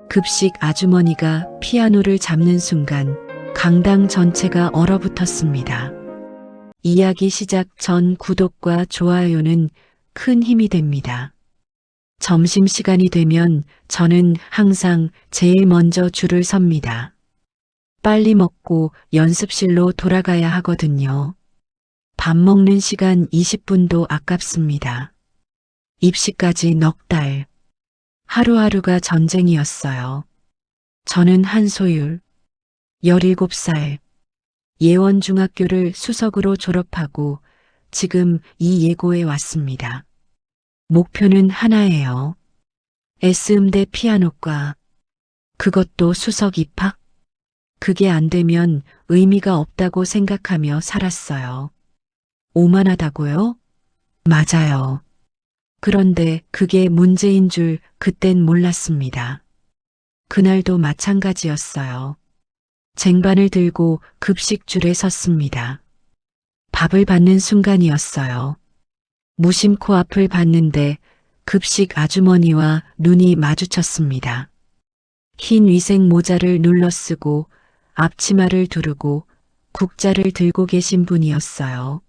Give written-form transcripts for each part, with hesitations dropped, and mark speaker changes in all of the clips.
Speaker 1: 급식 아주머니가 피아노를 잡는 순간 강당 전체가 얼어붙었습니다. 이야기 시작 전 구독과 좋아요는 큰 힘이 됩니다. 점심시간이 되면 저는 항상 제일 먼저 줄을 섭니다. 빨리 먹고 연습실로 돌아가야 하거든요. 밥 먹는 시간 20분도 아깝습니다. 입시까지 넉 달. 하루하루가 전쟁이었어요. 저는 한소율, 17살, 예원중학교를 수석으로 졸업하고 지금 이 예고에 왔습니다. 목표는 하나예요. S음대 피아노과. 그것도 수석 입학? 그게 안 되면 의미가 없다고 생각하며 살았어요. 오만하다고요? 맞아요. 그런데 그게 문제인 줄 그땐 몰랐습니다. 그날도 마찬가지였어요. 쟁반을 들고 급식줄에 섰습니다. 밥을 받는 순간이었어요. 무심코 앞을 봤는데 급식 아주머니와 눈이 마주쳤습니다. 흰 위생 모자를 눌러쓰고 앞치마를 두르고 국자를 들고 계신 분이었어요.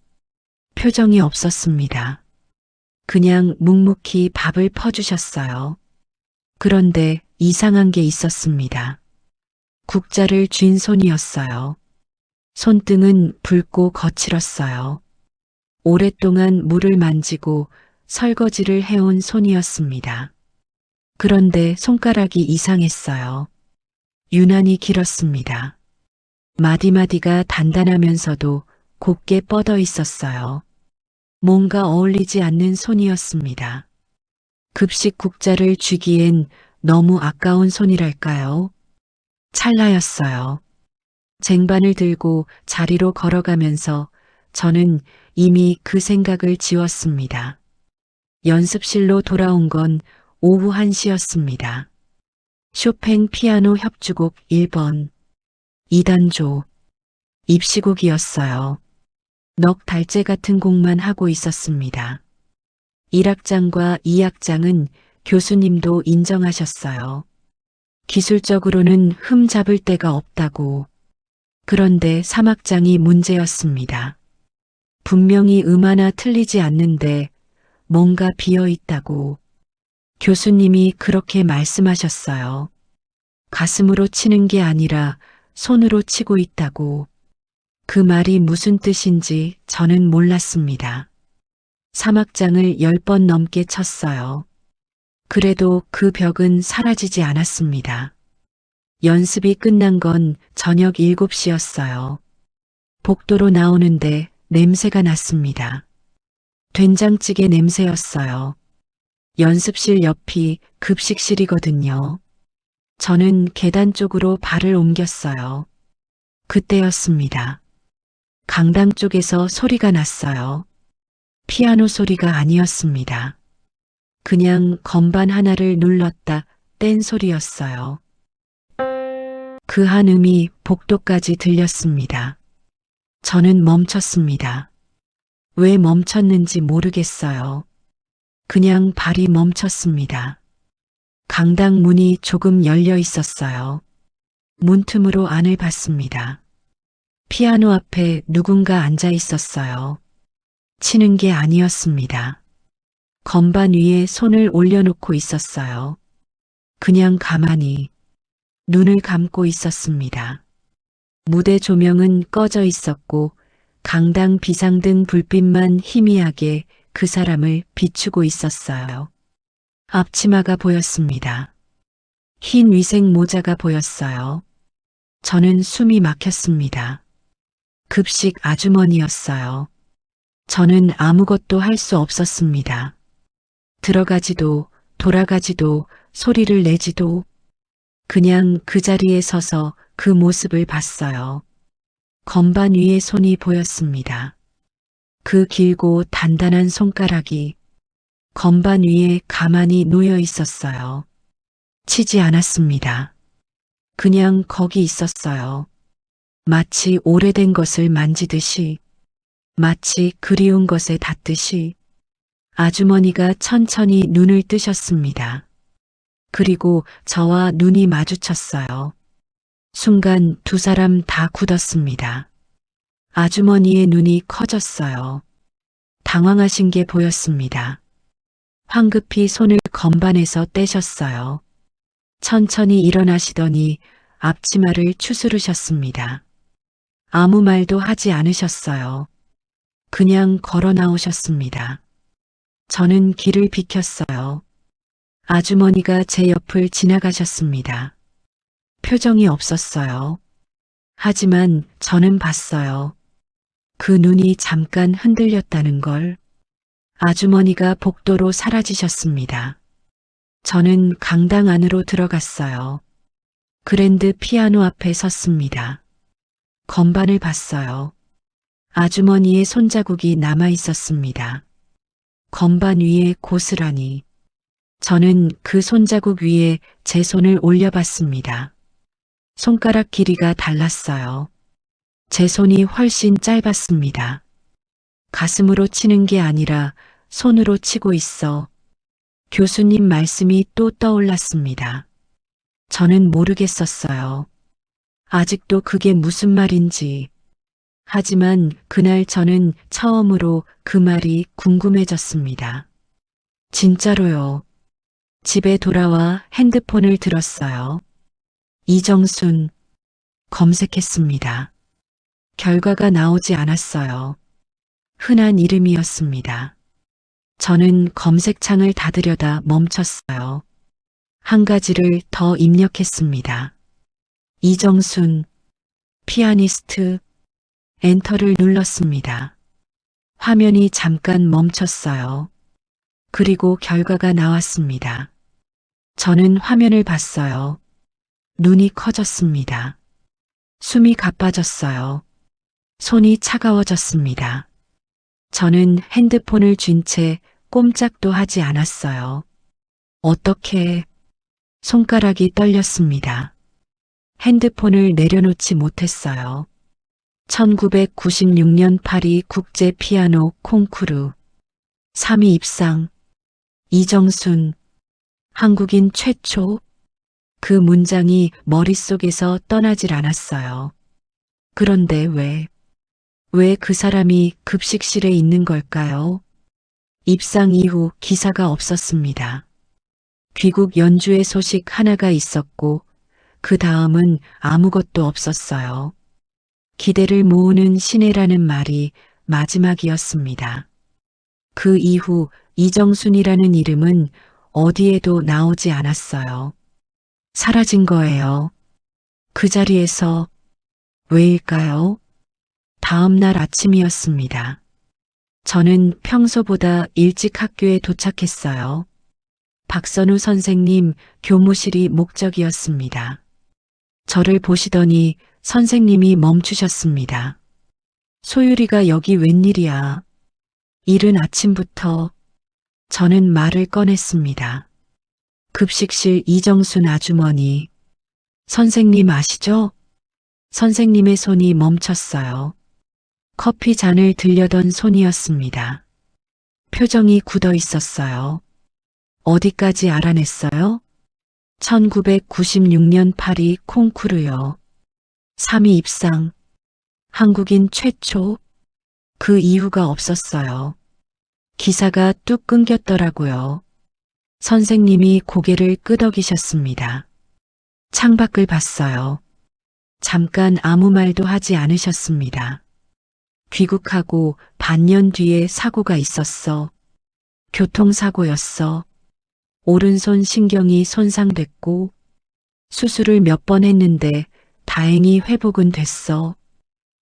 Speaker 1: 표정이 없었습니다. 그냥 묵묵히 밥을 퍼주셨어요. 그런데 이상한 게 있었습니다. 국자를 쥔 손이었어요. 손등은 붉고 거칠었어요. 오랫동안 물을 만지고 설거지를 해온 손이었습니다. 그런데 손가락이 이상했어요. 유난히 길었습니다. 마디마디가 단단하면서도 곱게 뻗어 있었어요. 뭔가 어울리지 않는 손이었습니다. 급식 국자를 쥐기엔 너무 아까운 손이랄까요? 찰나였어요. 쟁반을 들고 자리로 걸어가면서 저는 이미 그 생각을 지웠습니다. 연습실로 돌아온 건 오후 1시였습니다. 쇼팽 피아노 협주곡 1번, 2단조, 입시곡이었어요. 넉 달째 같은 곡만 하고 있었습니다. 1악장과 2악장은 교수님도 인정하셨어요. 기술적으로는 흠 잡을 데가 없다고. 그런데 3악장이 문제였습니다. 분명히 하나 틀리지 않는데 뭔가 비어 있다고. 교수님이 그렇게 말씀하셨어요. 가슴으로 치는 게 아니라 손으로 치고 있다고. 그 말이 무슨 뜻인지 저는 몰랐습니다. 3악장을 10번 넘게 쳤어요. 그래도 그 벽은 사라지지 않았습니다. 연습이 끝난 건 저녁 7시였어요. 복도로 나오는데 냄새가 났습니다. 된장찌개 냄새였어요. 연습실 옆이 급식실이거든요. 저는 계단 쪽으로 발을 옮겼어요. 그때였습니다. 강당 쪽에서 소리가 났어요. 피아노 소리가 아니었습니다. 그냥 건반 하나를 눌렀다 뗀 소리였어요. 그 한음이 복도까지 들렸습니다. 저는 멈췄습니다. 왜 멈췄는지 모르겠어요. 그냥 발이 멈췄습니다. 강당 문이 조금 열려 있었어요. 문틈으로 안을 봤습니다. 피아노 앞에 누군가 앉아 있었어요. 치는 게 아니었습니다. 건반 위에 손을 올려놓고 있었어요. 그냥 가만히 눈을 감고 있었습니다. 무대 조명은 꺼져 있었고 강당 비상등 불빛만 희미하게 그 사람을 비추고 있었어요. 앞치마가 보였습니다. 흰 위생 모자가 보였어요. 저는 숨이 막혔습니다. 급식 아주머니였어요. 저는 아무것도 할 수 없었습니다. 들어가지도 돌아가지도 소리를 내지도 그냥 그 자리에 서서 그 모습을 봤어요. 건반 위에 손이 보였습니다. 그 길고 단단한 손가락이 건반 위에 가만히 놓여 있었어요. 치지 않았습니다. 그냥 거기 있었어요. 마치 오래된 것을 만지듯이, 마치 그리운 것에 닿듯이. 아주머니가 천천히 눈을 뜨셨습니다. 그리고 저와 눈이 마주쳤어요. 순간 두 사람 다 굳었습니다. 아주머니의 눈이 커졌어요. 당황하신 게 보였습니다. 황급히 손을 건반에서 떼셨어요. 천천히 일어나시더니 앞치마를 추스르셨습니다. 아무 말도 하지 않으셨어요. 그냥 걸어 나오셨습니다. 저는 길을 비켰어요. 아주머니가 제 옆을 지나가셨습니다. 표정이 없었어요. 하지만 저는 봤어요. 그 눈이 잠깐 흔들렸다는 걸. 아주머니가 복도로 사라지셨습니다. 저는 강당 안으로 들어갔어요. 그랜드 피아노 앞에 섰습니다. 건반을 봤어요. 아주머니의 손자국이 남아 있었습니다. 건반 위에 고스란히. 저는 그 손자국 위에 제 손을 올려봤습니다. 손가락 길이가 달랐어요. 제 손이 훨씬 짧았습니다. 가슴으로 치는 게 아니라 손으로 치고 있어. 교수님 말씀이 또 떠올랐습니다. 저는 모르겠었어요. 아직도 그게 무슨 말인지. 하지만 그날 저는 처음으로 그 말이 궁금해졌습니다. 진짜로요. 집에 돌아와 핸드폰을 들었어요. 이정순 검색했습니다. 결과가 나오지 않았어요. 흔한 이름이었습니다. 저는 검색창을 닫으려다 멈췄어요. 한 가지를 더 입력했습니다. 이정순, 피아니스트, 엔터를 눌렀습니다. 화면이 잠깐 멈췄어요. 그리고 결과가 나왔습니다. 저는 화면을 봤어요. 눈이 커졌습니다. 숨이 가빠졌어요. 손이 차가워졌습니다. 저는 핸드폰을 쥔 채 꼼짝도 하지 않았어요. 어떻게 손가락이 떨렸습니다. 핸드폰을 내려놓지 못했어요. 1996년 파리 국제 피아노 콩쿠르 3위 입상 이정순 한국인 최초 그 문장이 머릿속에서 떠나질 않았어요. 그런데 왜 그 사람이 급식실에 있는 걸까요? 입상 이후 기사가 없었습니다. 귀국 연주회 소식 하나가 있었고 그 다음은 아무것도 없었어요. 기대를 모으는 시내라는 말이 마지막이었습니다. 그 이후 이정순이라는 이름은 어디에도 나오지 않았어요. 사라진 거예요. 그 자리에서 왜일까요? 다음 날 아침이었습니다. 저는 평소보다 일찍 학교에 도착했어요. 박선우 선생님 교무실이 목적이었습니다. 저를 보시더니 선생님이 멈추셨습니다. 소율이가 여기 웬일이야? 이른 아침부터. 저는 말을 꺼냈습니다. 급식실 이정순 아주머니. 선생님 아시죠? 선생님의 손이 멈췄어요. 커피 잔을 들려던 손이었습니다. 표정이 굳어 있었어요. 어디까지 알아냈어요? 1996년 파리 콩쿠르요. 3위 입상. 한국인 최초. 그 이유가 없었어요. 기사가 뚝 끊겼더라고요. 선생님이 고개를 끄덕이셨습니다. 창밖을 봤어요. 잠깐 아무 말도 하지 않으셨습니다. 귀국하고 반년 뒤에 사고가 있었어. 교통사고였어. 오른손 신경이 손상됐고 수술을 몇 번 했는데 다행히 회복은 됐어.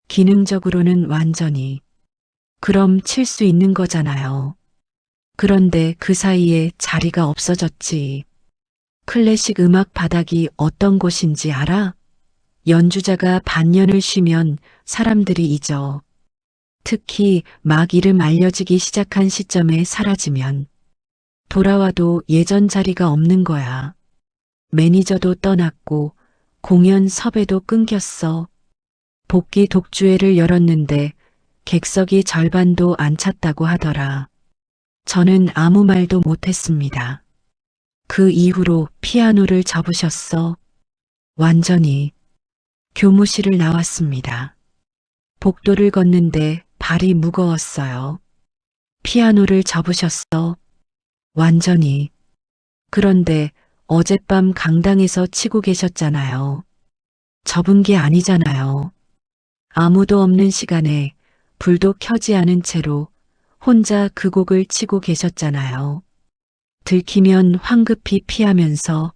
Speaker 1: 기능적으로는 완전히. 그럼 칠 수 있는 거잖아요. 그런데 그 사이에 자리가 없어졌지. 클래식 음악 바닥이 어떤 곳인지 알아? 연주자가 반년을 쉬면 사람들이 잊어. 특히 막 이름 알려지기 시작한 시점에 사라지면 돌아와도 예전 자리가 없는 거야. 매니저도 떠났고 공연 섭외도 끊겼어. 복귀 독주회를 열었는데 객석이 절반도 안 찼다고 하더라. 저는 아무 말도 못했습니다. 그 이후로 피아노를 접으셨어. 완전히. 교무실을 나왔습니다. 복도를 걷는데 발이 무거웠어요. 피아노를 접으셨어. 완전히. 그런데 어젯밤 강당에서 치고 계셨잖아요. 접은 게 아니잖아요. 아무도 없는 시간에 불도 켜지 않은 채로 혼자 그 곡을 치고 계셨잖아요. 들키면 황급히 피하면서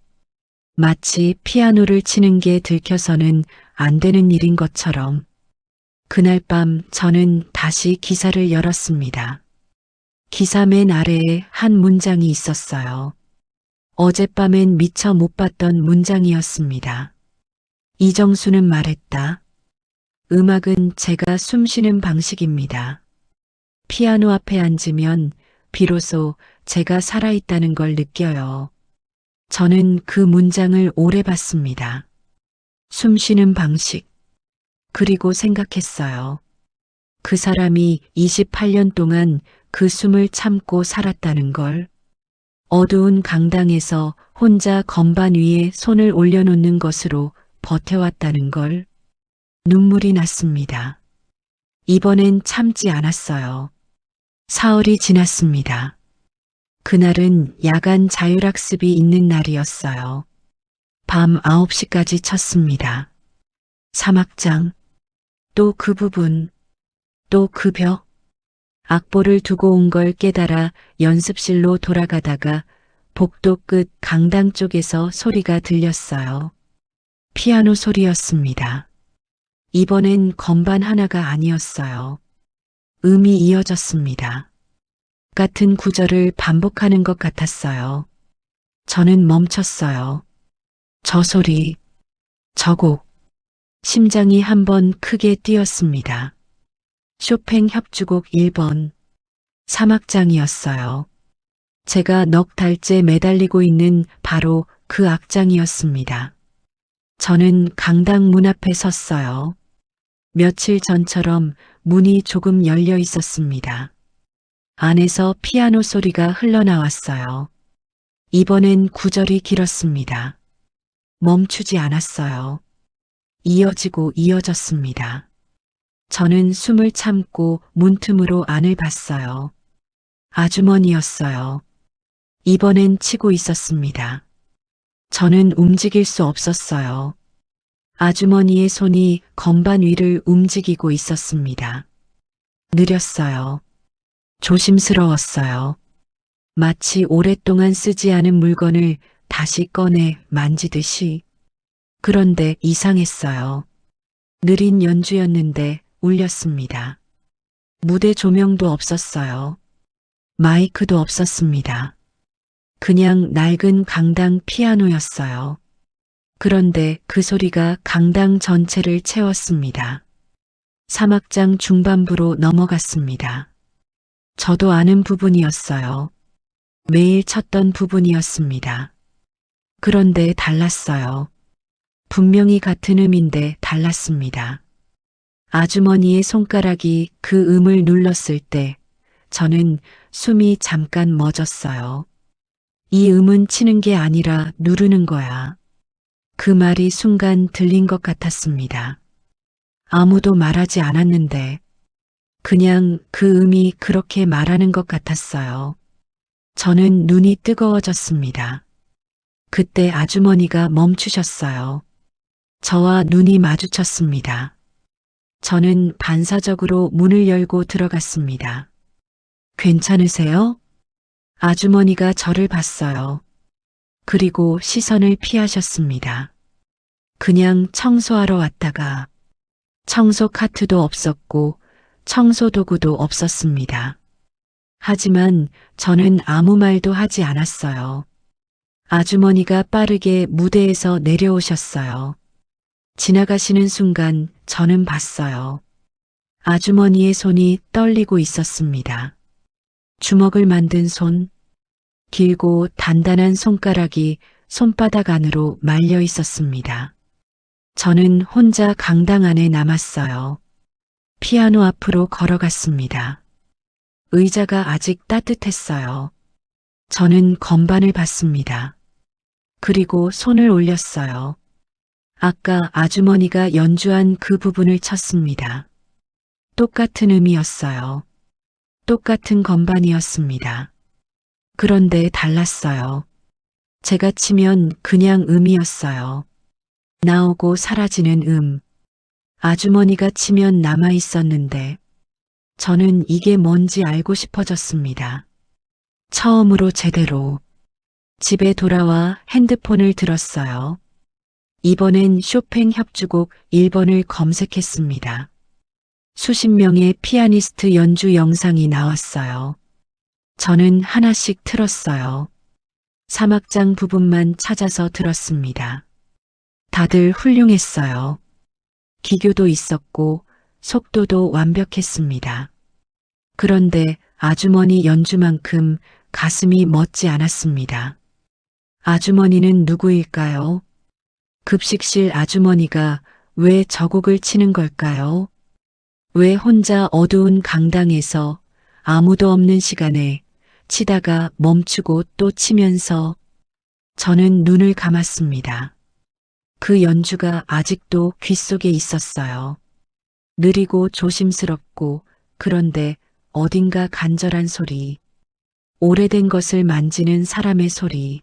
Speaker 1: 마치 피아노를 치는 게 들켜서는 안 되는 일인 것처럼. 그날 밤 저는 다시 기사를 열었습니다. 기사 맨 아래에 한 문장이 있었어요. 어젯밤엔 미처 못 봤던 문장이었습니다. 이정수는 말했다. 음악은 제가 숨쉬는 방식입니다. 피아노 앞에 앉으면 비로소 제가 살아있다는 걸 느껴요. 저는 그 문장을 오래 봤습니다. 숨쉬는 방식. 그리고 생각했어요. 그 사람이 28년 동안 그 숨을 참고 살았다는 걸. 어두운 강당에서 혼자 건반 위에 손을 올려놓는 것으로 버텨왔다는 걸. 눈물이 났습니다. 이번엔 참지 않았어요. 사흘이 지났습니다. 그날은 야간 자율학습이 있는 날이었어요. 밤 9시까지 쳤습니다. 3악장. 또 그 부분. 또 그 벽. 악보를 두고 온 걸 깨달아 연습실로 돌아가다가 복도 끝 강당 쪽에서 소리가 들렸어요. 피아노 소리였습니다. 이번엔 건반 하나가 아니었어요. 음이 이어졌습니다. 같은 구절을 반복하는 것 같았어요. 저는 멈췄어요. 저 소리, 저 곡. 심장이 한번 크게 뛰었습니다. 쇼팽 협주곡 1번. 3악장이었어요. 제가 넉 달째 매달리고 있는 바로 그 악장이었습니다. 저는 강당 문 앞에 섰어요. 며칠 전처럼 문이 조금 열려 있었습니다. 안에서 피아노 소리가 흘러나왔어요. 이번엔 구절이 길었습니다. 멈추지 않았어요. 이어지고 이어졌습니다. 저는 숨을 참고 문틈으로 안을 봤어요. 아주머니였어요. 이번엔 치고 있었습니다. 저는 움직일 수 없었어요. 아주머니의 손이 건반 위를 움직이고 있었습니다. 느렸어요. 조심스러웠어요. 마치 오랫동안 쓰지 않은 물건을 다시 꺼내 만지듯이. 그런데 이상했어요. 느린 연주였는데 울렸습니다. 무대 조명도 없었어요. 마이크도 없었습니다. 그냥 낡은 강당 피아노였어요. 그런데 그 소리가 강당 전체를 채웠습니다. 3악장 중반부로 넘어갔습니다. 저도 아는 부분이었어요. 매일 쳤던 부분이었습니다. 그런데 달랐어요. 분명히 같은 음인데 달랐습니다. 아주머니의 손가락이 그 음을 눌렀을 때 저는 숨이 잠깐 멎었어요. 이 음은 치는 게 아니라 누르는 거야. 그 말이 순간 들린 것 같았습니다. 아무도 말하지 않았는데 그냥 그 음이 그렇게 말하는 것 같았어요. 저는 눈이 뜨거워졌습니다. 그때 아주머니가 멈추셨어요. 저와 눈이 마주쳤습니다. 저는 반사적으로 문을 열고 들어갔습니다. 괜찮으세요? 아주머니가 저를 봤어요. 그리고 시선을 피하셨습니다. 그냥 청소하러 왔다가 청소 카트도 없었고 청소 도구도 없었습니다. 하지만 저는 아무 말도 하지 않았어요. 아주머니가 빠르게 무대에서 내려오셨어요. 지나가시는 순간 저는 봤어요. 아주머니의 손이 떨리고 있었습니다. 주먹을 만든 손, 길고 단단한 손가락이 손바닥 안으로 말려 있었습니다. 저는 혼자 강당 안에 남았어요. 피아노 앞으로 걸어갔습니다. 의자가 아직 따뜻했어요. 저는 건반을 봤습니다. 그리고 손을 올렸어요. 아까 아주머니가 연주한 그 부분을 쳤습니다. 똑같은 음이었어요. 똑같은 건반이었습니다. 그런데 달랐어요. 제가 치면 그냥 음이었어요. 나오고 사라지는 음. 아주머니가 치면 남아 있었는데 저는 이게 뭔지 알고 싶어졌습니다. 처음으로 제대로. 집에 돌아와 핸드폰을 들었어요. 이번엔 쇼팽 협주곡 1번을 검색했습니다. 수십 명의 피아니스트 연주 영상이 나왔어요. 저는 하나씩 틀었어요. 3악장 부분만 찾아서 들었습니다. 다들 훌륭했어요. 기교도 있었고 속도도 완벽했습니다. 그런데 아주머니 연주만큼 가슴이 멎지 않았습니다. 아주머니는 누구일까요? 급식실 아주머니가 왜 저 곡을 치는 걸까요? 왜 혼자 어두운 강당에서 아무도 없는 시간에 치다가 멈추고 또 치면서 저는 눈을 감았습니다. 그 연주가 아직도 귓속에 있었어요. 느리고 조심스럽고 그런데 어딘가 간절한 소리. 오래된 것을 만지는 사람의 소리.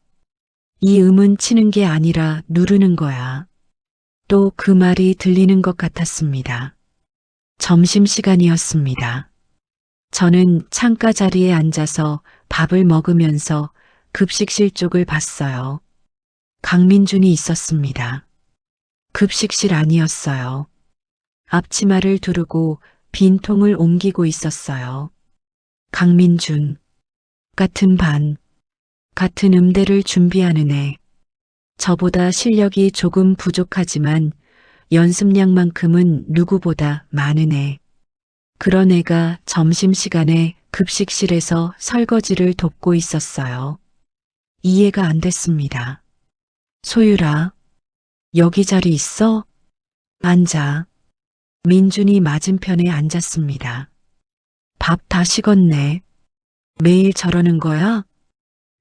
Speaker 1: 이 음은 치는 게 아니라 누르는 거야. 또 그 말이 들리는 것 같았습니다. 점심시간이었습니다. 저는 창가 자리에 앉아서 밥을 먹으면서 급식실 쪽을 봤어요. 강민준이 있었습니다. 급식실 아니었어요. 앞치마를 두르고 빈 통을 옮기고 있었어요. 강민준. 같은 반. 같은 음대를 준비하는 애. 저보다 실력이 조금 부족하지만 연습량만큼은 누구보다 많은 애. 그런 애가 점심시간에 급식실에서 설거지를 돕고 있었어요. 이해가 안 됐습니다. 소율아, 여기 자리 있어? 앉아. 민준이 맞은편에 앉았습니다. 밥 다 식었네. 매일 저러는 거야?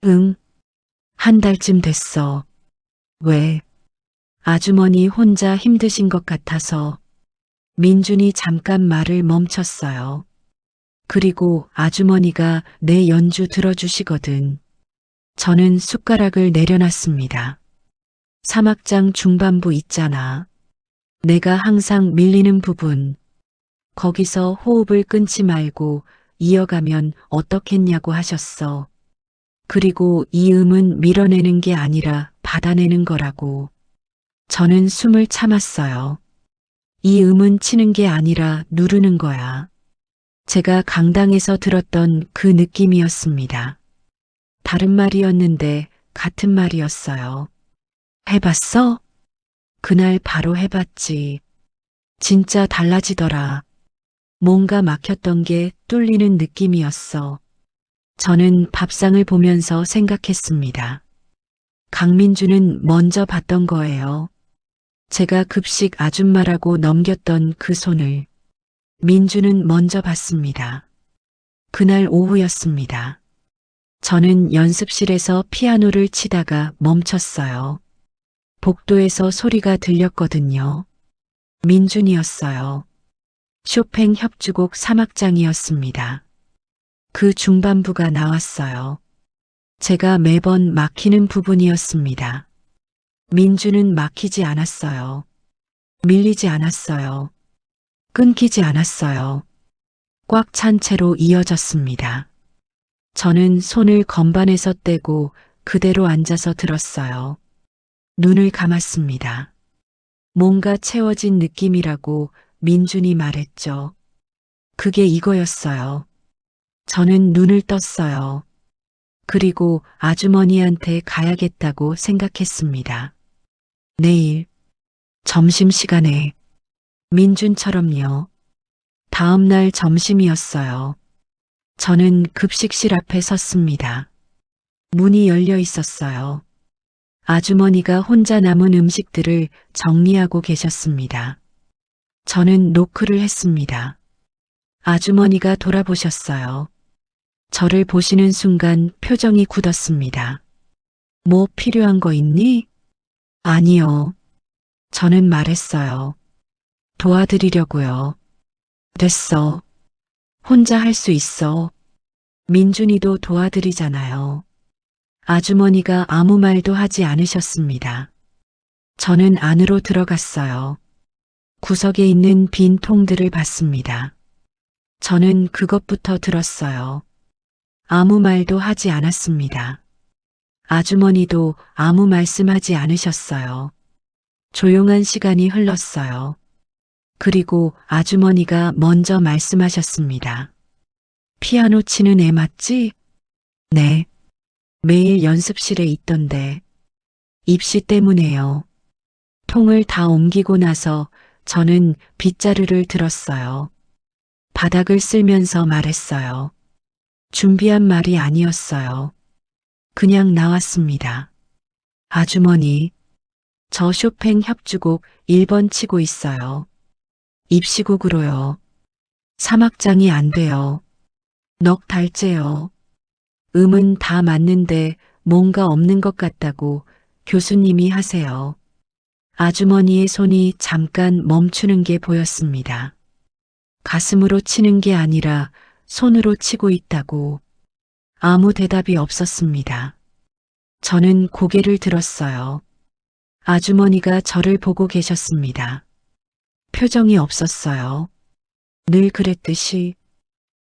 Speaker 1: 응. 한 달쯤 됐어. 왜? 아주머니 혼자 힘드신 것 같아서. 민준이 잠깐 말을 멈췄어요. 그리고 아주머니가 내 연주 들어주시거든. 저는 숟가락을 내려놨습니다. 3악장 중반부 있잖아. 내가 항상 밀리는 부분. 거기서 호흡을 끊지 말고 이어가면 어떻겠냐고 하셨어. 그리고 이 음은 밀어내는 게 아니라 받아내는 거라고. 저는 숨을 참았어요. 이 음은 치는 게 아니라 누르는 거야. 제가 강당에서 들었던 그 느낌이었습니다. 다른 말이었는데 같은 말이었어요. 해봤어? 그날 바로 해봤지. 진짜 달라지더라. 뭔가 막혔던 게 뚫리는 느낌이었어. 저는 밥상을 보면서 생각했습니다. 강민주는 먼저 봤던 거예요. 제가 급식 아줌마라고 넘겼던 그 손을. 민주는 먼저 봤습니다. 그날 오후였습니다. 저는 연습실에서 피아노를 치다가 멈췄어요. 복도에서 소리가 들렸거든요. 민준이었어요. 쇼팽 협주곡 3악장이었습니다. 그 중반부가 나왔어요. 제가 매번 막히는 부분이었습니다. 민준은 막히지 않았어요. 밀리지 않았어요. 끊기지 않았어요. 꽉 찬 채로 이어졌습니다. 저는 손을 건반에서 떼고 그대로 앉아서 들었어요. 눈을 감았습니다. 뭔가 채워진 느낌이라고 민준이 말했죠. 그게 이거였어요. 저는 눈을 떴어요. 그리고 아주머니한테 가야겠다고 생각했습니다. 내일, 점심시간에, 민준처럼요. 다음 날 점심이었어요. 저는 급식실 앞에 섰습니다. 문이 열려 있었어요. 아주머니가 혼자 남은 음식들을 정리하고 계셨습니다. 저는 노크를 했습니다. 아주머니가 돌아보셨어요. 저를 보시는 순간 표정이 굳었습니다. 뭐 필요한 거 있니? 아니요. 저는 말했어요. 도와드리려고요. 됐어. 혼자 할 수 있어. 민준이도 도와드리잖아요. 아주머니가 아무 말도 하지 않으셨습니다. 저는 안으로 들어갔어요. 구석에 있는 빈 통들을 봤습니다. 저는 그것부터 들었어요. 아무 말도 하지 않았습니다. 아주머니도 아무 말씀하지 않으셨어요. 조용한 시간이 흘렀어요. 그리고 아주머니가 먼저 말씀하셨습니다. 피아노 치는 애 맞지? 네. 매일 연습실에 있던데. 입시 때문에요. 통을 다 옮기고 나서 저는 빗자루를 들었어요. 바닥을 쓸면서 말했어요. 준비한 말이 아니었어요. 그냥 나왔습니다. 아주머니, 저 쇼팽 협주곡 1번 치고 있어요. 입시곡으로요. 3악장이 안 돼요. 넋 달째요. 음은 다 맞는데 뭔가 없는 것 같다고 교수님이 하세요. 아주머니의 손이 잠깐 멈추는 게 보였습니다. 가슴으로 치는 게 아니라 손으로 치고 있다고. 아무 대답이 없었습니다. 저는 고개를 들었어요. 아주머니가 저를 보고 계셨습니다. 표정이 없었어요. 늘 그랬듯이.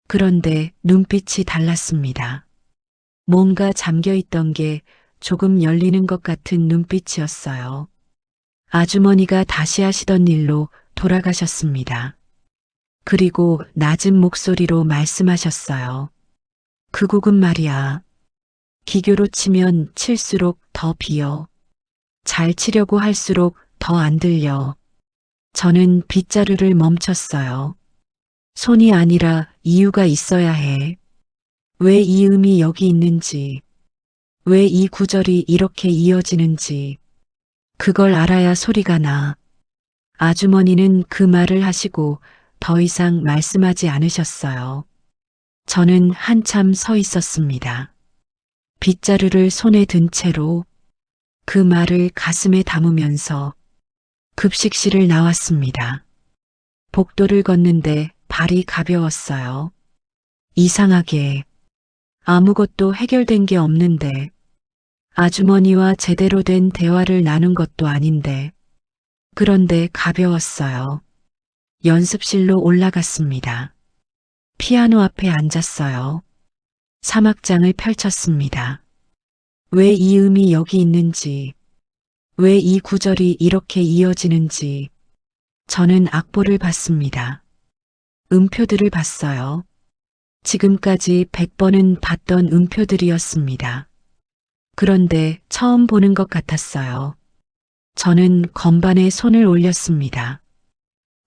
Speaker 1: 그런데 눈빛이 달랐습니다. 뭔가 잠겨있던 게 조금 열리는 것 같은 눈빛이었어요. 아주머니가 다시 하시던 일로 돌아가셨습니다. 그리고 낮은 목소리로 말씀하셨어요. 그 곡은 말이야. 기교로 치면 칠수록 더 비어. 잘 치려고 할수록 더 안 들려. 저는 빗자루를 멈췄어요. 손이 아니라 이유가 있어야 해. 왜 이 음이 여기 있는지, 왜 이 구절이 이렇게 이어지는지, 그걸 알아야 소리가 나. 아주머니는 그 말을 하시고 더 이상 말씀하지 않으셨어요. 저는 한참 서 있었습니다. 빗자루를 손에 든 채로 그 말을 가슴에 담으면서 급식실을 나왔습니다. 복도를 걷는데 발이 가벼웠어요. 이상하게 아무것도 해결된 게 없는데 아주머니와 제대로 된 대화를 나눈 것도 아닌데 그런데 가벼웠어요. 연습실로 올라갔습니다. 피아노 앞에 앉았어요. 3악장을 펼쳤습니다. 왜 이 음이 여기 있는지, 왜 이 구절이 이렇게 이어지는지 저는 악보를 봤습니다. 음표들을 봤어요. 지금까지 100번은 봤던 음표들이었습니다. 그런데 처음 보는 것 같았어요. 저는 건반에 손을 올렸습니다.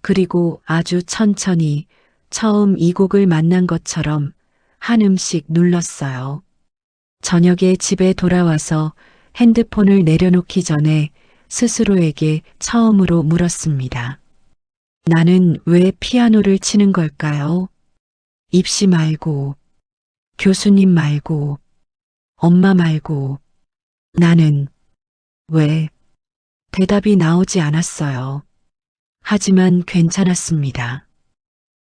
Speaker 1: 그리고 아주 천천히 처음 이 곡을 만난 것처럼 한 음씩 눌렀어요. 저녁에 집에 돌아와서 핸드폰을 내려놓기 전에 스스로에게 처음으로 물었습니다. 나는 왜 피아노를 치는 걸까요? 입시 말고, 교수님 말고, 엄마 말고, 나는 왜? 대답이 나오지 않았어요. 하지만 괜찮았습니다.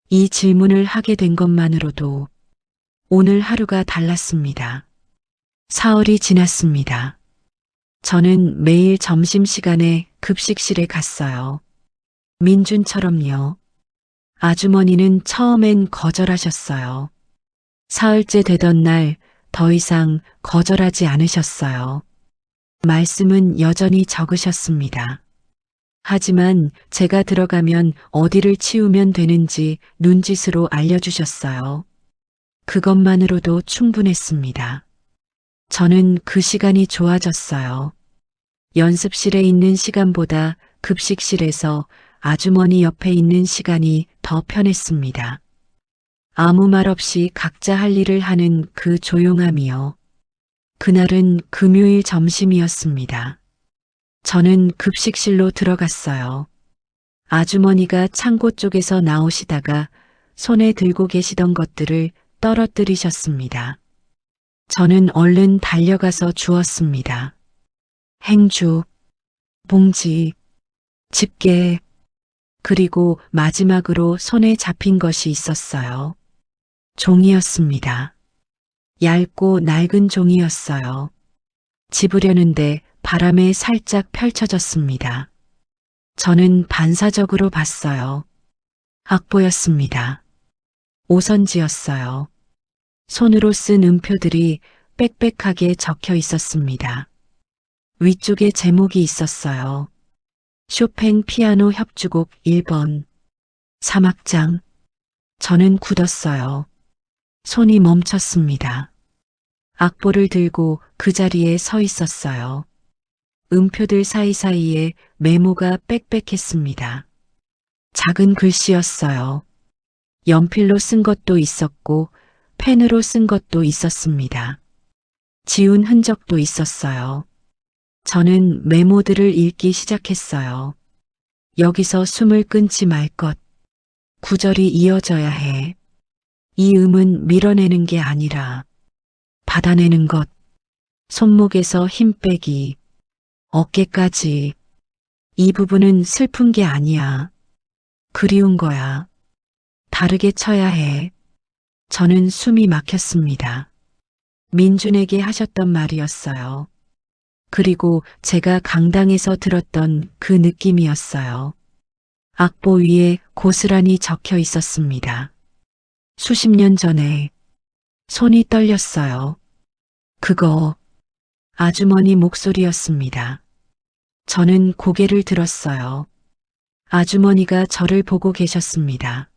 Speaker 1: 이 질문을 하게 된 것만으로도 오늘 하루가 달랐습니다. 사흘이 지났습니다. 저는 매일 점심시간에 급식실에 갔어요. 민준처럼요. 아주머니는 처음엔 거절하셨어요. 사흘째 되던 날 더 이상 거절하지 않으셨어요. 말씀은 여전히 적으셨습니다. 하지만 제가 들어가면 어디를 치우면 되는지 눈짓으로 알려주셨어요. 그것만으로도 충분했습니다. 저는 그 시간이 좋아졌어요. 연습실에 있는 시간보다 급식실에서 아주머니 옆에 있는 시간이 더 편했습니다. 아무 말 없이 각자 할 일을 하는 그 조용함이요. 그날은 금요일 점심이었습니다. 저는 급식실로 들어갔어요. 아주머니가 창고 쪽에서 나오시다가 손에 들고 계시던 것들을 떨어뜨리셨습니다. 저는 얼른 달려가서 주웠습니다. 행주, 봉지, 집게, 그리고 마지막으로 손에 잡힌 것이 있었어요. 종이였습니다. 얇고 낡은 종이였어요. 집으려는데 바람에 살짝 펼쳐졌습니다. 저는 반사적으로 봤어요. 악보였습니다. 오선지였어요. 손으로 쓴 음표들이 빽빽하게 적혀 있었습니다. 위쪽에 제목이 있었어요. 쇼팽 피아노 협주곡 1번. 3악장. 저는 굳었어요. 손이 멈췄습니다. 악보를 들고 그 자리에 서 있었어요. 음표들 사이사이에 메모가 빽빽했습니다. 작은 글씨였어요. 연필로 쓴 것도 있었고 펜으로 쓴 것도 있었습니다. 지운 흔적도 있었어요. 저는 메모들을 읽기 시작했어요. 여기서 숨을 끊지 말 것. 구절이 이어져야 해. 이 음은 밀어내는 게 아니라 받아내는 것. 손목에서 힘 빼기. 어깨까지. 이 부분은 슬픈 게 아니야. 그리운 거야. 다르게 쳐야 해. 저는 숨이 막혔습니다. 민준에게 하셨던 말이었어요. 그리고 제가 강당에서 들었던 그 느낌이었어요. 악보 위에 고스란히 적혀 있었습니다. 수십 년 전에 손이 떨렸어요. 그거 아주머니 목소리였습니다. 저는 고개를 들었어요. 아주머니가 저를 보고 계셨습니다.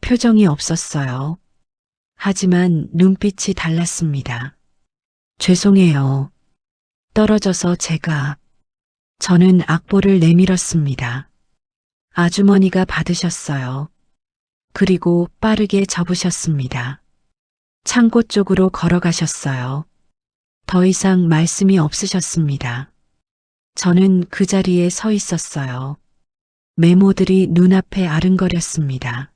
Speaker 1: 표정이 없었어요. 하지만 눈빛이 달랐습니다. 죄송해요. 떨어져서 저는 악보를 내밀었습니다. 아주머니가 받으셨어요. 그리고 빠르게 접으셨습니다. 창고 쪽으로 걸어가셨어요. 더 이상 말씀이 없으셨습니다. 저는 그 자리에 서 있었어요. 메모들이 눈앞에 아른거렸습니다.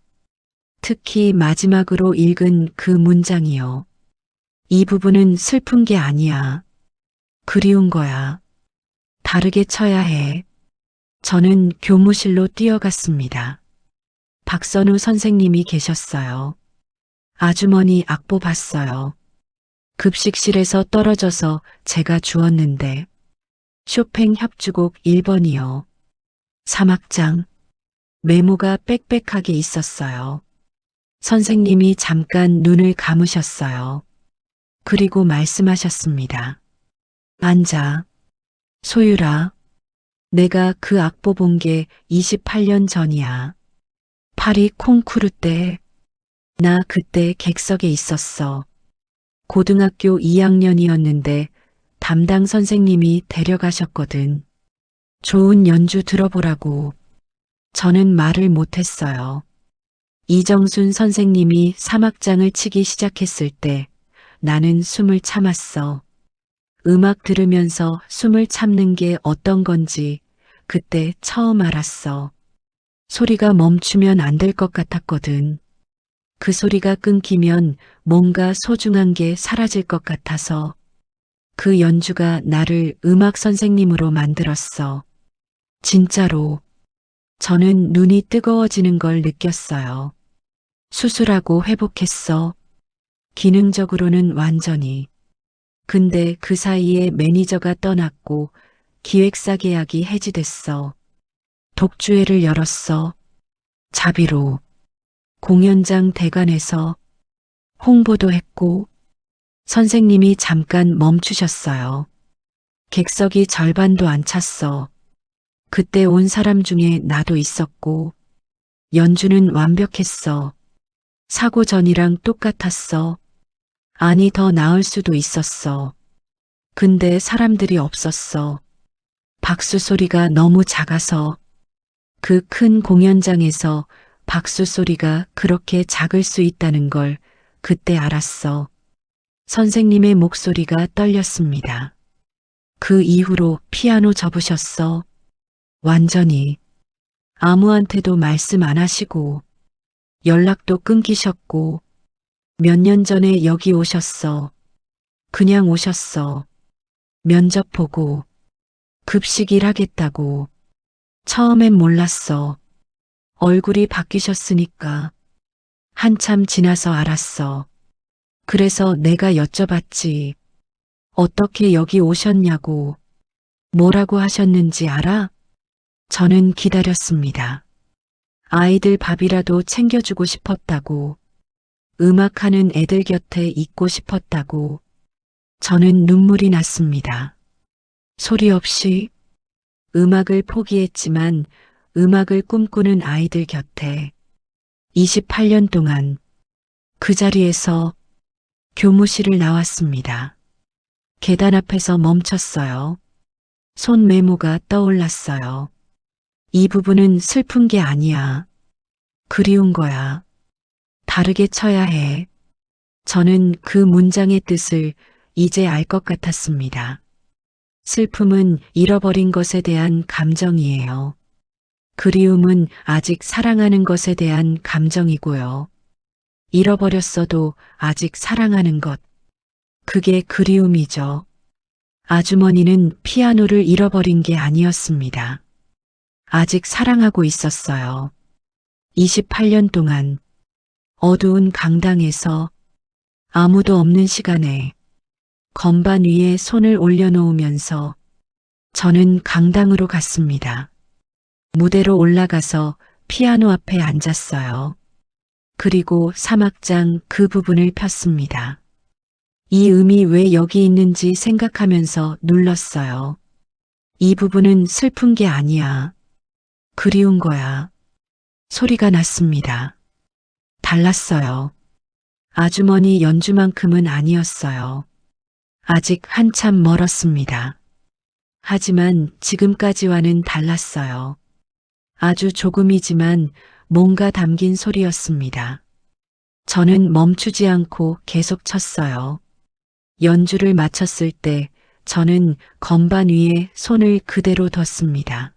Speaker 1: 특히 마지막으로 읽은 그 문장이요. 이 부분은 슬픈 게 아니야. 그리운 거야. 다르게 쳐야 해. 저는 교무실로 뛰어갔습니다. 박선우 선생님이 계셨어요. 아주머니 악보 봤어요. 급식실에서 떨어져서 제가 주었는데 쇼팽 협주곡 1번이요. 3악장. 메모가 빽빽하게 있었어요. 선생님이 잠깐 눈을 감으셨어요. 그리고 말씀하셨습니다. 앉아. 소율아. 내가 그 악보 본 게 28년 전이야. 파리 콩쿠르 때. 나 그때 객석에 있었어. 고등학교 2학년이었는데 담당 선생님이 데려가셨거든. 좋은 연주 들어보라고. 저는 말을 못했어요. 이정순 선생님이 3악장을 치기 시작했을 때 나는 숨을 참았어. 음악 들으면서 숨을 참는 게 어떤 건지 그때 처음 알았어. 소리가 멈추면 안 될 것 같았거든. 그 소리가 끊기면 뭔가 소중한 게 사라질 것 같아서 그 연주가 나를 음악 선생님으로 만들었어. 진짜로. 저는 눈이 뜨거워지는 걸 느꼈어요. 수술하고 회복했어. 기능적으로는 완전히. 근데 그 사이에 매니저가 떠났고 기획사 계약이 해지됐어. 독주회를 열었어. 자비로. 공연장 대관에서 홍보도 했고 선생님이 잠깐 멈추셨어요. 객석이 절반도 안 찼어. 그때 온 사람 중에 나도 있었고 연주는 완벽했어. 사고 전이랑 똑같았어. 아니 더 나을 수도 있었어. 근데 사람들이 없었어. 박수 소리가 너무 작아서 그 큰 공연장에서 박수 소리가 그렇게 작을 수 있다는 걸 그때 알았어. 선생님의 목소리가 떨렸습니다. 그 이후로 피아노 접으셨어. 완전히. 아무한테도 말씀 안 하시고 연락도 끊기셨고 몇 년 전에 여기 오셨어. 그냥 오셨어. 면접 보고 급식 일 하겠다고. 처음엔 몰랐어. 얼굴이 바뀌셨으니까. 한참 지나서 알았어. 그래서 내가 여쭤봤지. 어떻게 여기 오셨냐고. 뭐라고 하셨는지 알아? 저는 기다렸습니다. 아이들 밥이라도 챙겨주고 싶었다고. 음악하는 애들 곁에 있고 싶었다고. 저는 눈물이 났습니다. 소리 없이 음악을 포기했지만 음악을 꿈꾸는 아이들 곁에 28년 동안 그 자리에서 교무실을 나왔습니다. 계단 앞에서 멈췄어요. 손 메모가 떠올랐어요. 이 부분은 슬픈 게 아니야. 그리운 거야. 다르게 쳐야 해. 저는 그 문장의 뜻을 이제 알 것 같았습니다. 슬픔은 잃어버린 것에 대한 감정이에요. 그리움은 아직 사랑하는 것에 대한 감정이고요. 잃어버렸어도 아직 사랑하는 것. 그게 그리움이죠. 아주머니는 피아노를 잃어버린 게 아니었습니다. 아직 사랑하고 있었어요. 28년 동안 어두운 강당에서 아무도 없는 시간에 건반 위에 손을 올려놓으면서 저는 강당으로 갔습니다. 무대로 올라가서 피아노 앞에 앉았어요. 그리고 3악장 그 부분을 폈습니다. 이 음이 왜 여기 있는지 생각하면서 눌렀어요. 이 부분은 슬픈 게 아니야. 그리운 거야. 소리가 났습니다. 달랐어요. 아주머니 연주만큼은 아니었어요. 아직 한참 멀었습니다. 하지만 지금까지와는 달랐어요. 아주 조금이지만 뭔가 담긴 소리였습니다. 저는 멈추지 않고 계속 쳤어요. 연주를 마쳤을 때 저는 건반 위에 손을 그대로 뒀습니다.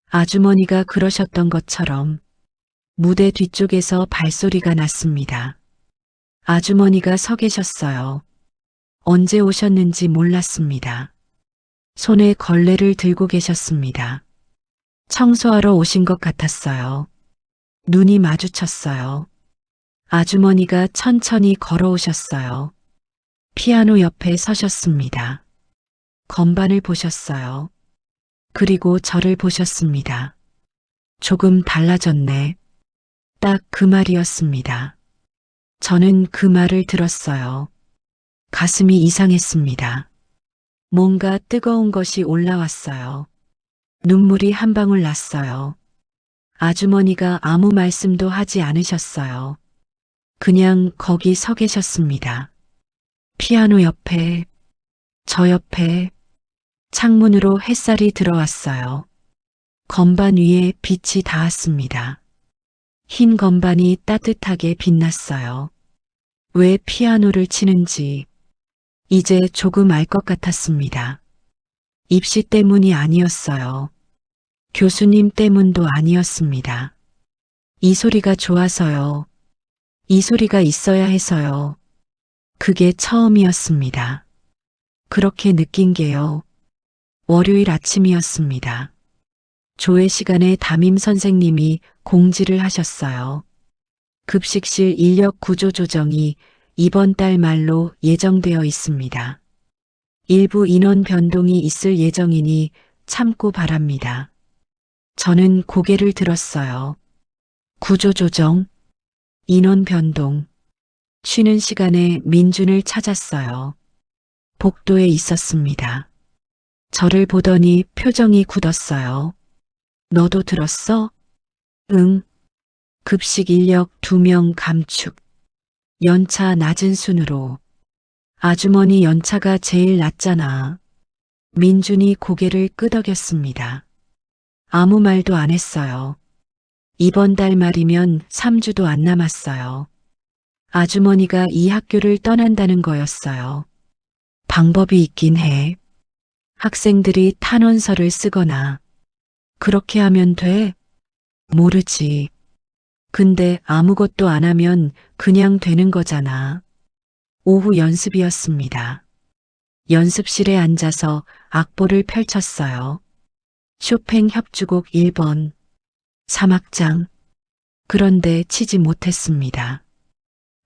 Speaker 1: 아주머니가 그러셨던 것처럼 무대 뒤쪽에서 발소리가 났습니다. 아주머니가 서 계셨어요. 언제 오셨는지 몰랐습니다. 손에 걸레를 들고 계셨습니다. 청소하러 오신 것 같았어요. 눈이 마주쳤어요. 아주머니가 천천히 걸어오셨어요. 피아노 옆에 서셨습니다. 건반을 보셨어요. 그리고 저를 보셨습니다. 조금 달라졌네. 딱 그 말이었습니다. 저는 그 말을 들었어요. 가슴이 이상했습니다. 뭔가 뜨거운 것이 올라왔어요. 눈물이 한 방울 났어요. 아주머니가 아무 말씀도 하지 않으셨어요. 그냥 거기 서 계셨습니다. 피아노 옆에, 저 옆에, 창문으로 햇살이 들어왔어요. 건반 위에 빛이 닿았습니다. 흰 건반이 따뜻하게 빛났어요. 왜 피아노를 치는지 이제 조금 알 것 같았습니다. 입시 때문이 아니었어요. 교수님 때문도 아니었습니다. 이 소리가 좋아서요. 이 소리가 있어야 해서요. 그게 처음이었습니다. 그렇게 느낀 게요. 월요일 아침이었습니다. 조회 시간에 담임 선생님이 공지를 하셨어요. 급식실 인력 구조 조정이 이번 달 말로 예정되어 있습니다. 일부 인원 변동이 있을 예정이니 참고 바랍니다. 저는 고개를 들었어요. 구조조정, 인원 변동, 쉬는 시간에 민준을 찾았어요. 복도에 있었습니다. 저를 보더니 표정이 굳었어요. 너도 들었어? 응. 급식 인력 2명 감축. 연차 낮은 순으로. 아주머니 연차가 제일 낮잖아. 민준이 고개를 끄덕였습니다. 아무 말도 안 했어요. 이번 달 말이면 3주도 안 남았어요. 아주머니가 이 학교를 떠난다는 거였어요. 방법이 있긴 해. 학생들이 탄원서를 쓰거나 그렇게 하면 돼? 모르지. 근데 아무것도 안 하면 그냥 되는 거잖아. 오후 연습이었습니다. 연습실에 앉아서 악보를 펼쳤어요. 쇼팽 협주곡 1번, 3악장. 그런데 치지 못했습니다.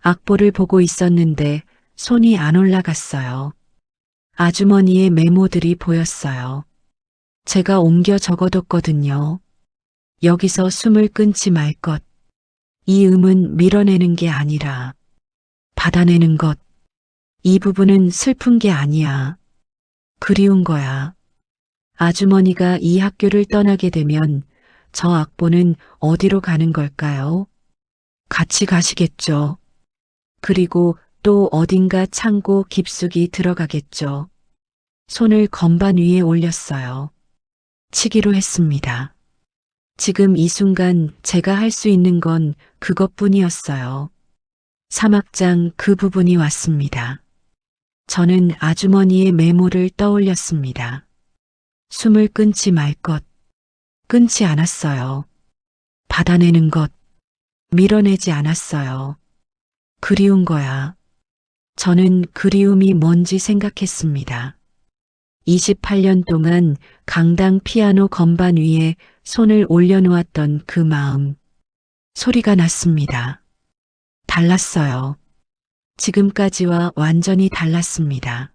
Speaker 1: 악보를 보고 있었는데 손이 안 올라갔어요. 아주머니의 메모들이 보였어요. 제가 옮겨 적어뒀거든요. 여기서 숨을 끊지 말 것. 이 음은 밀어내는 게 아니라 받아내는 것. 이 부분은 슬픈 게 아니야. 그리운 거야. 아주머니가 이 학교를 떠나게 되면 저 악보는 어디로 가는 걸까요? 같이 가시겠죠. 그리고 또 어딘가 창고 깊숙이 들어가겠죠. 손을 건반 위에 올렸어요. 치기로 했습니다. 지금 이 순간 제가 할 수 있는 건 그것뿐이었어요. 3악장 그 부분이 왔습니다. 저는 아주머니의 메모를 떠올렸습니다. 숨을 끊지 말 것. 끊지 않았어요. 받아내는 것. 밀어내지 않았어요. 그리운 거야. 저는 그리움이 뭔지 생각했습니다. 28년 동안 강당 피아노 건반 위에 손을 올려놓았던 그 마음. 소리가 났습니다. 달랐어요. 지금까지와 완전히 달랐습니다.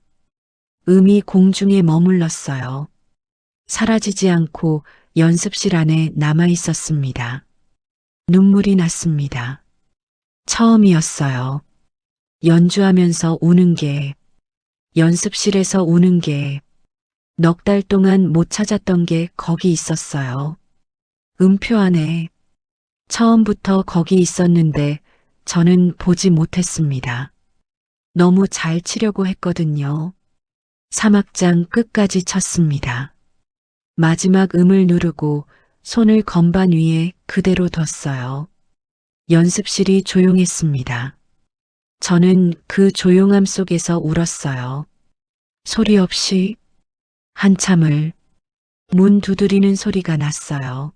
Speaker 1: 음이 공중에 머물렀어요. 사라지지 않고 연습실 안에 남아 있었습니다. 눈물이 났습니다. 처음이었어요. 연주하면서 우는 게, 연습실에서 우는 게, 넉 달 동안 못 찾았던 게 거기 있었어요. 음표 안에. 처음부터 거기 있었는데 저는 보지 못했습니다. 너무 잘 치려고 했거든요. 3악장 끝까지 쳤습니다. 마지막 음을 누르고 손을 건반 위에 그대로 뒀어요. 연습실이 조용했습니다. 저는 그 조용함 속에서 울었어요. 소리 없이 한참을 문 두드리는 소리가 났어요.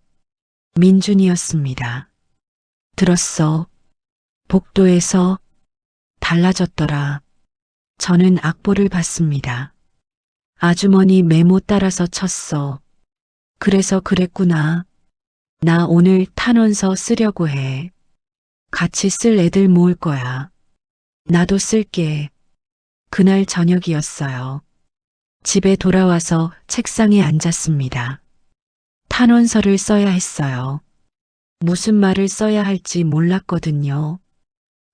Speaker 1: 민준이었습니다. 들었어. 복도에서 달라졌더라. 저는 악보를 봤습니다. 아주머니 메모 따라서 쳤어. 그래서 그랬구나. 나 오늘 탄원서 쓰려고 해. 같이 쓸 애들 모을 거야. 나도 쓸게. 그날 저녁이었어요. 집에 돌아와서 책상에 앉았습니다. 탄원서를 써야 했어요. 무슨 말을 써야 할지 몰랐거든요.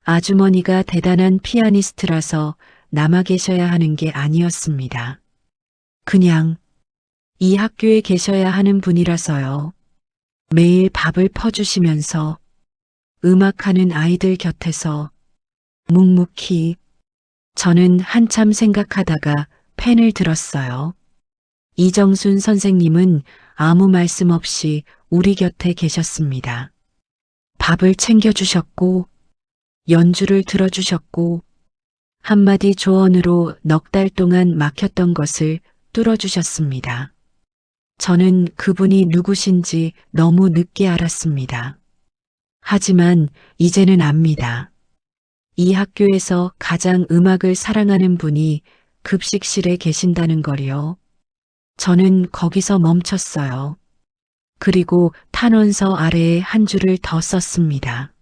Speaker 1: 아주머니가 대단한 피아니스트라서 남아 계셔야 하는 게 아니었습니다. 그냥 이 학교에 계셔야 하는 분이라서요. 매일 밥을 퍼주시면서 음악하는 아이들 곁에서 묵묵히. 저는 한참 생각하다가 펜을 들었어요. 이정순 선생님은 아무 말씀 없이 우리 곁에 계셨습니다. 밥을 챙겨주셨고, 연주를 들어주셨고, 한마디 조언으로 넉 달 동안 막혔던 것을 뚫어주셨습니다. 저는 그분이 누구신지 너무 늦게 알았습니다. 하지만 이제는 압니다. 이 학교에서 가장 음악을 사랑하는 분이 급식실에 계신다는 걸요. 저는 거기서 멈췄어요. 그리고 탄원서 아래에 한 줄을 더 썼습니다.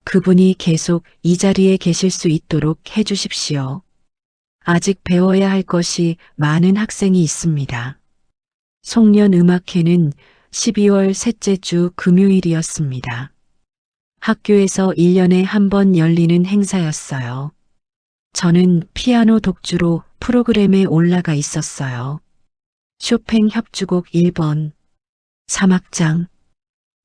Speaker 1: 그분이 계속 이 자리에 계실 수 있도록 해주십시오. 아직 배워야 할 것이 많은 학생이 있습니다. 송년음악회는 12월 셋째 주 금요일이었습니다. 학교에서 1년에 한 번 열리는 행사였어요. 저는 피아노 독주로 프로그램에 올라가 있었어요. 쇼팽 협주곡 1번, 3악장.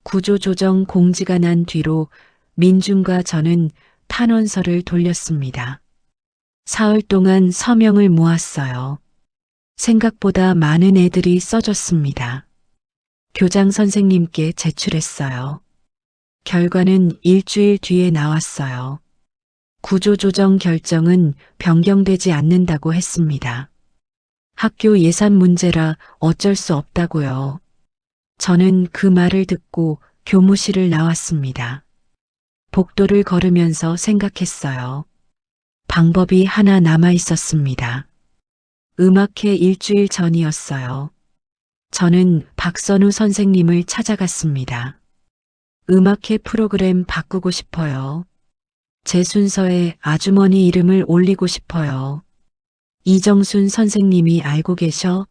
Speaker 1: 구조조정 공지가 난 뒤로 민준과 저는 탄원서를 돌렸습니다. 사흘 동안 서명을 모았어요. 생각보다 많은 애들이 써줬습니다. 교장 선생님께 제출했어요. 결과는 일주일 뒤에 나왔어요. 구조조정 결정은 변경되지 않는다고 했습니다. 학교 예산 문제라 어쩔 수 없다고요. 저는 그 말을 듣고 교무실을 나왔습니다. 복도를 걸으면서 생각했어요. 방법이 하나 남아 있었습니다. 음악회 일주일 전이었어요. 저는 박선우 선생님을 찾아갔습니다. 음악회 프로그램 바꾸고 싶어요. 제 순서에 아주머니 이름을 올리고 싶어요. 이정순 선생님이 알고 계셔?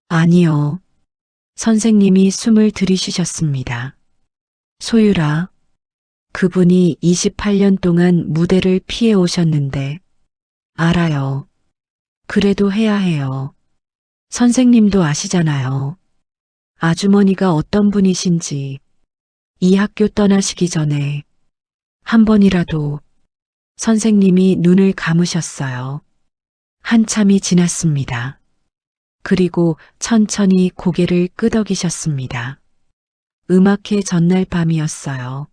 Speaker 1: 아니요. 선생님이 숨을 들이쉬셨습니다. 소유라, 그분이 28년 동안 무대를 피해 오셨는데, 알아요. 그래도 해야 해요. 선생님도 아시잖아요. 아주머니가 어떤 분이신지, 이 학교 떠나시기 전에 한 번이라도 선생님이 눈을 감으셨어요. 한참이 지났습니다. 그리고 천천히 고개를 끄덕이셨습니다. 음악회 전날 밤이었어요.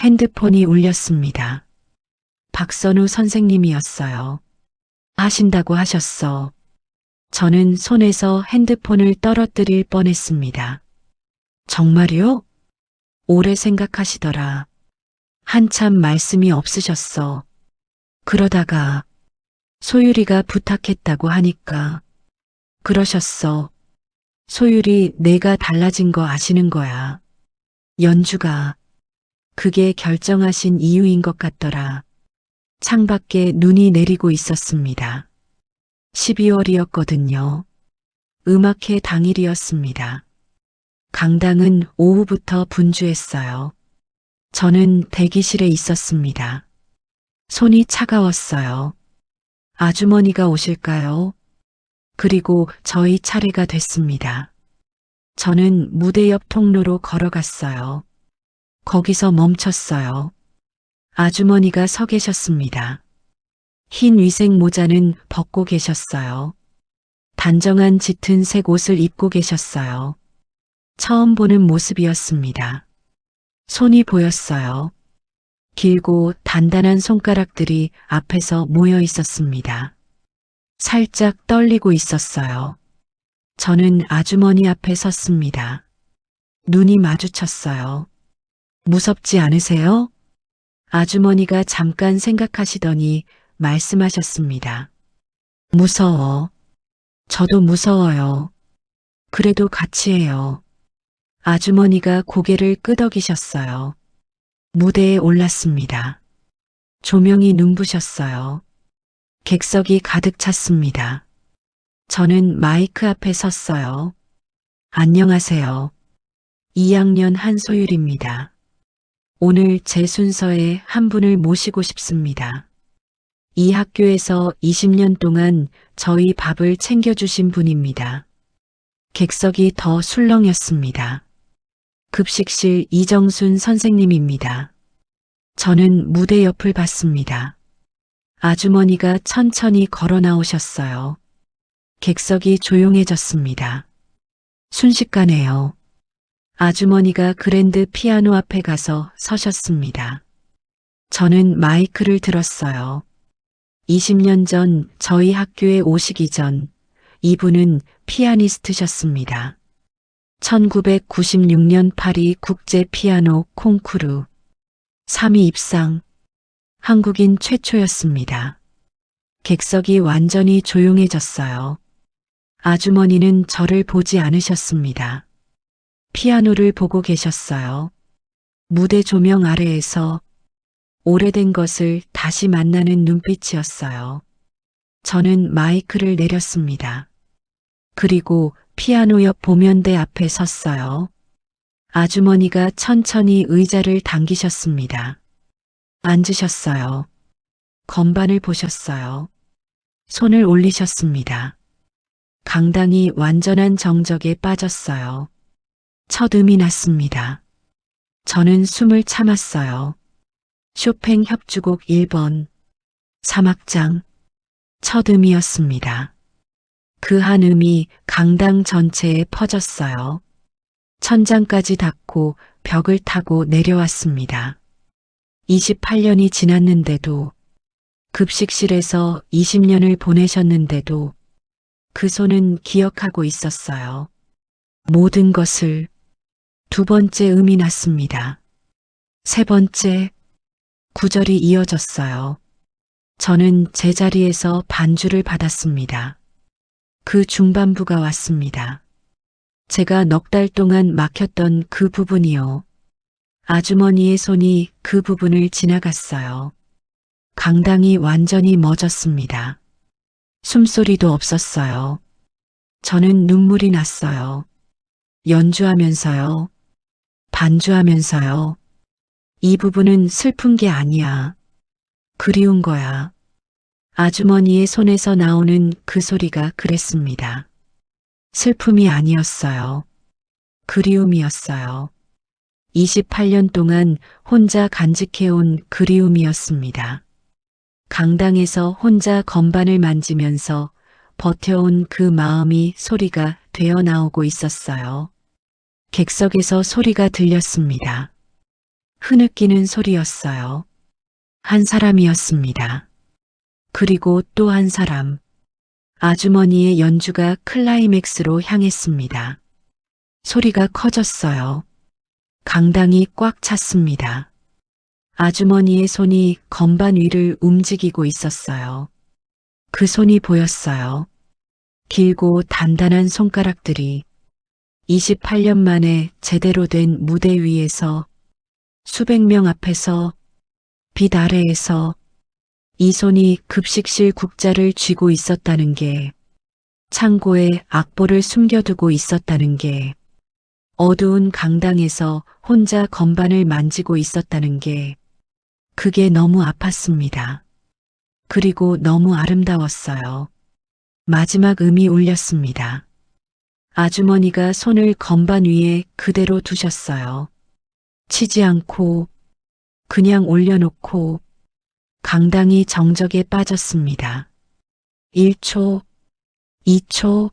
Speaker 1: 핸드폰이 울렸습니다. 박선우 선생님이었어요. 하신다고 하셨어. 저는 손에서 핸드폰을 떨어뜨릴 뻔했습니다. 정말요? 오래 생각하시더라. 한참 말씀이 없으셨어. 그러다가 소율이가 부탁했다고 하니까 그러셨어. 소율이 내가 달라진 거 아시는 거야. 연주가 그게 결정하신 이유인 것 같더라. 창밖에 눈이 내리고 있었습니다. 12월이었거든요. 음악회 당일이었습니다. 강당은 오후부터 분주했어요. 저는 대기실에 있었습니다. 손이 차가웠어요. 아주머니가 오실까요? 그리고 저희 차례가 됐습니다. 저는 무대 옆 통로로 걸어갔어요. 거기서 멈췄어요. 아주머니가 서 계셨습니다. 흰 위생 모자는 벗고 계셨어요. 단정한 짙은 색 옷을 입고 계셨어요. 처음 보는 모습이었습니다. 손이 보였어요. 길고 단단한 손가락들이 앞에서 모여 있었습니다. 살짝 떨리고 있었어요. 저는 아주머니 앞에 섰습니다. 눈이 마주쳤어요. 무섭지 않으세요? 아주머니가 잠깐 생각하시더니 말씀하셨습니다. 무서워. 저도 무서워요. 그래도 같이 해요. 아주머니가 고개를 끄덕이셨어요. 무대에 올랐습니다. 조명이 눈부셨어요. 객석이 가득 찼습니다. 저는 마이크 앞에 섰어요. 안녕하세요. 2학년 한소율입니다. 오늘 제 순서에 한 분을 모시고 싶습니다. 이 학교에서 20년 동안 저희 밥을 챙겨주신 분입니다. 객석이 더 술렁였습니다. 급식실 이정순 선생님입니다. 저는 무대 옆을 봤습니다. 아주머니가 천천히 걸어 나오셨어요. 객석이 조용해졌습니다. 순식간에요. 아주머니가 그랜드 피아노 앞에 가서 서셨습니다. 저는 마이크를 들었어요. 20년 전 저희 학교에 오시기 전 이분은 피아니스트셨습니다. 1996년 파리 국제 피아노 콩쿠르 3위 입상, 한국인 최초였습니다. 객석이 완전히 조용해졌어요. 아주머니는 저를 보지 않으셨습니다. 피아노를 보고 계셨어요. 무대 조명 아래에서 오래된 것을 다시 만나는 눈빛이었어요. 저는 마이크를 내렸습니다. 그리고 피아노 옆 보면대 앞에 섰어요. 아주머니가 천천히 의자를 당기셨습니다. 앉으셨어요. 건반을 보셨어요. 손을 올리셨습니다. 강당이 완전한 정적에 빠졌어요. 첫 음이 났습니다. 저는 숨을 참았어요. 쇼팽 협주곡 1번 3악장 첫 음이었습니다. 그 한 음이 강당 전체에 퍼졌어요. 천장까지 닿고 벽을 타고 내려왔습니다. 28년이 지났는데도, 급식실에서 20년을 보내셨는데도 그 손은 기억하고 있었어요. 모든 것을. 두 번째 음이 났습니다. 세 번째, 구절이 이어졌어요. 저는 제자리에서 반주를 받았습니다. 그 중반부가 왔습니다. 제가 넉 달 동안 막혔던 그 부분이요. 아주머니의 손이 그 부분을 지나갔어요. 강당이 완전히 멎었습니다. 숨소리도 없었어요. 저는 눈물이 났어요. 연주하면서요. 반주하면서요. 이 부분은 슬픈 게 아니야. 그리운 거야. 아주머니의 손에서 나오는 그 소리가 그랬습니다. 슬픔이 아니었어요. 그리움이었어요. 28년 동안 혼자 간직해온 그리움이었습니다. 강당에서 혼자 건반을 만지면서 버텨온 그 마음이 소리가 되어 나오고 있었어요. 객석에서 소리가 들렸습니다. 흐느끼는 소리였어요. 한 사람이었습니다. 그리고 또 한 사람. 아주머니의 연주가 클라이맥스로 향했습니다. 소리가 커졌어요. 강당이 꽉 찼습니다. 아주머니의 손이 건반 위를 움직이고 있었어요. 그 손이 보였어요. 길고 단단한 손가락들이 28년 만에 제대로 된 무대 위에서 수백 명 앞에서 빛 아래에서 이 손이 급식실 국자를 쥐고 있었다는 게, 창고에 악보를 숨겨두고 있었다는 게, 어두운 강당에서 혼자 건반을 만지고 있었다는 게, 그게 너무 아팠습니다. 그리고 너무 아름다웠어요. 마지막 음이 울렸습니다. 아주머니가 손을 건반 위에 그대로 두셨어요. 치지 않고 그냥 올려놓고 강당이 정적에 빠졌습니다. 1초, 2초,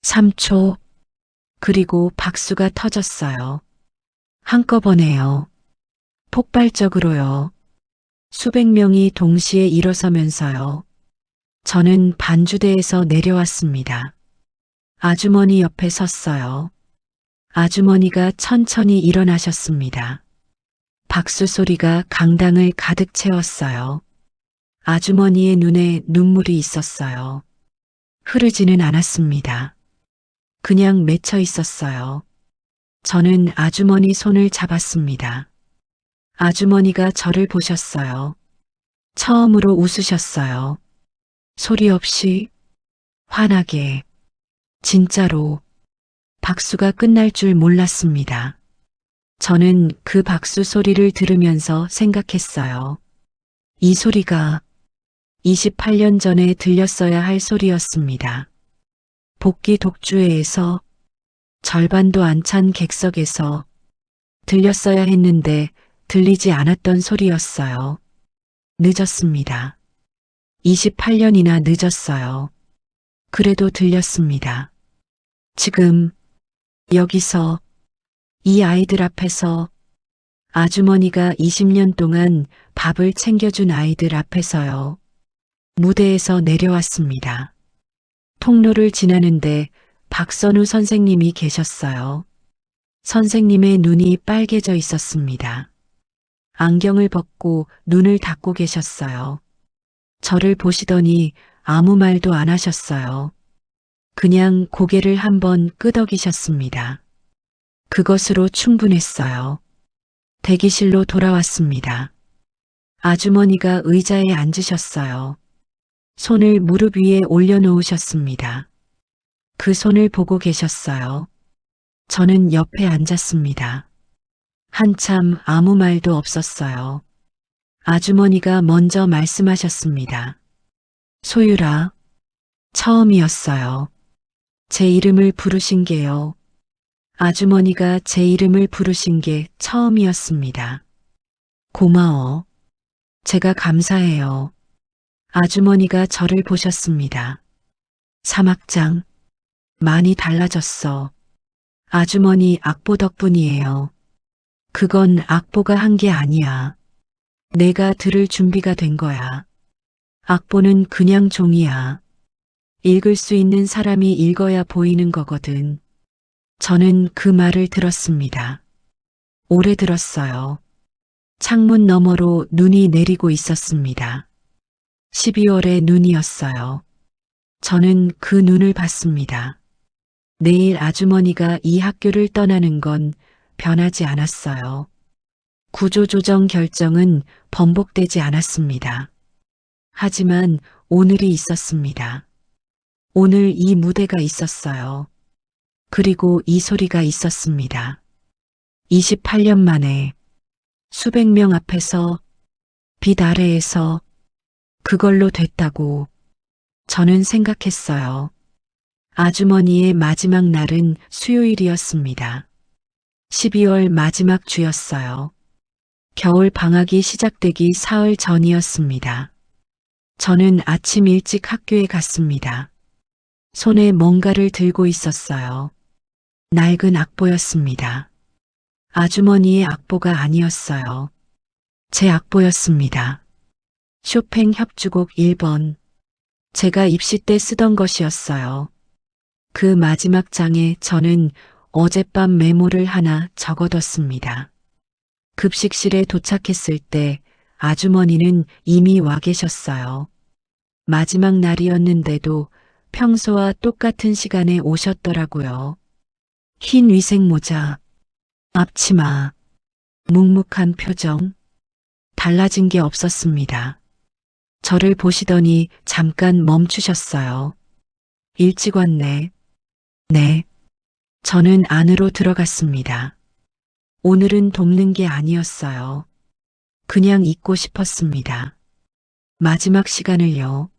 Speaker 1: 3초, 그리고 박수가 터졌어요. 한꺼번에요. 폭발적으로요. 수백 명이 동시에 일어서면서요. 저는 반주대에서 내려왔습니다. 아주머니 옆에 섰어요. 아주머니가 천천히 일어나셨습니다. 박수 소리가 강당을 가득 채웠어요. 아주머니의 눈에 눈물이 있었어요. 흐르지는 않았습니다. 그냥 맺혀 있었어요. 저는 아주머니 손을 잡았습니다. 아주머니가 저를 보셨어요. 처음으로 웃으셨어요. 소리 없이, 환하게, 진짜로. 박수가 끝날 줄 몰랐습니다. 저는 그 박수 소리를 들으면서 생각했어요. 이 소리가 28년 전에 들렸어야 할 소리였습니다. 복귀 독주회에서, 절반도 안 찬 객석에서 들렸어야 했는데 들리지 않았던 소리였어요. 늦었습니다. 28년이나 늦었어요. 그래도 들렸습니다. 지금 여기서 이 아이들 앞에서, 아주머니가 20년 동안 밥을 챙겨준 아이들 앞에서요. 무대에서 내려왔습니다. 통로를 지나는데 박선우 선생님이 계셨어요. 선생님의 눈이 빨개져 있었습니다. 안경을 벗고 눈을 닫고 계셨어요. 저를 보시더니 아무 말도 안 하셨어요. 그냥 고개를 한번 끄덕이셨습니다. 그것으로 충분했어요. 대기실로 돌아왔습니다. 아주머니가 의자에 앉으셨어요. 손을 무릎 위에 올려놓으셨습니다. 그 손을 보고 계셨어요. 저는 옆에 앉았습니다. 한참 아무 말도 없었어요. 아주머니가 먼저 말씀하셨습니다. 소율아, 처음이었어요. 제 이름을 부르신 게요. 아주머니가 제 이름을 부르신 게 처음이었습니다. 고마워. 제가 감사해요. 아주머니가 저를 보셨습니다. 사막장, 많이 달라졌어. 아주머니 악보 덕분이에요. 그건 악보가 한 게 아니야. 내가 들을 준비가 된 거야. 악보는 그냥 종이야. 읽을 수 있는 사람이 읽어야 보이는 거거든. 저는 그 말을 들었습니다. 오래 들었어요. 창문 너머로 눈이 내리고 있었습니다. 12월의 눈이었어요. 저는 그 눈을 봤습니다. 내일 아주머니가 이 학교를 떠나는 건 변하지 않았어요. 구조조정 결정은 번복되지 않았습니다. 하지만 오늘이 있었습니다. 오늘 이 무대가 있었어요. 그리고 이 소리가 있었습니다. 28년 만에 수백 명 앞에서 빛 아래에서 그걸로 됐다고 저는 생각했어요. 아주머니의 마지막 날은 수요일이었습니다. 12월 마지막 주였어요. 겨울 방학이 시작되기 사흘 전이었습니다. 저는 아침 일찍 학교에 갔습니다. 손에 뭔가를 들고 있었어요. 낡은 악보였습니다. 아주머니의 악보가 아니었어요. 제 악보였습니다. 쇼팽 협주곡 1번. 제가 입시 때 쓰던 것이었어요. 그 마지막 장에 저는 어젯밤 메모를 하나 적어뒀습니다. 급식실에 도착했을 때 아주머니는 이미 와 계셨어요. 마지막 날이었는데도 평소와 똑같은 시간에 오셨더라고요. 흰 위생 모자, 앞치마, 묵묵한 표정, 달라진 게 없었습니다. 저를 보시더니 잠깐 멈추셨어요. 일찍 왔네. 네. 저는 안으로 들어갔습니다. 오늘은 돕는 게 아니었어요. 그냥 있고 싶었습니다. 마지막 시간을요.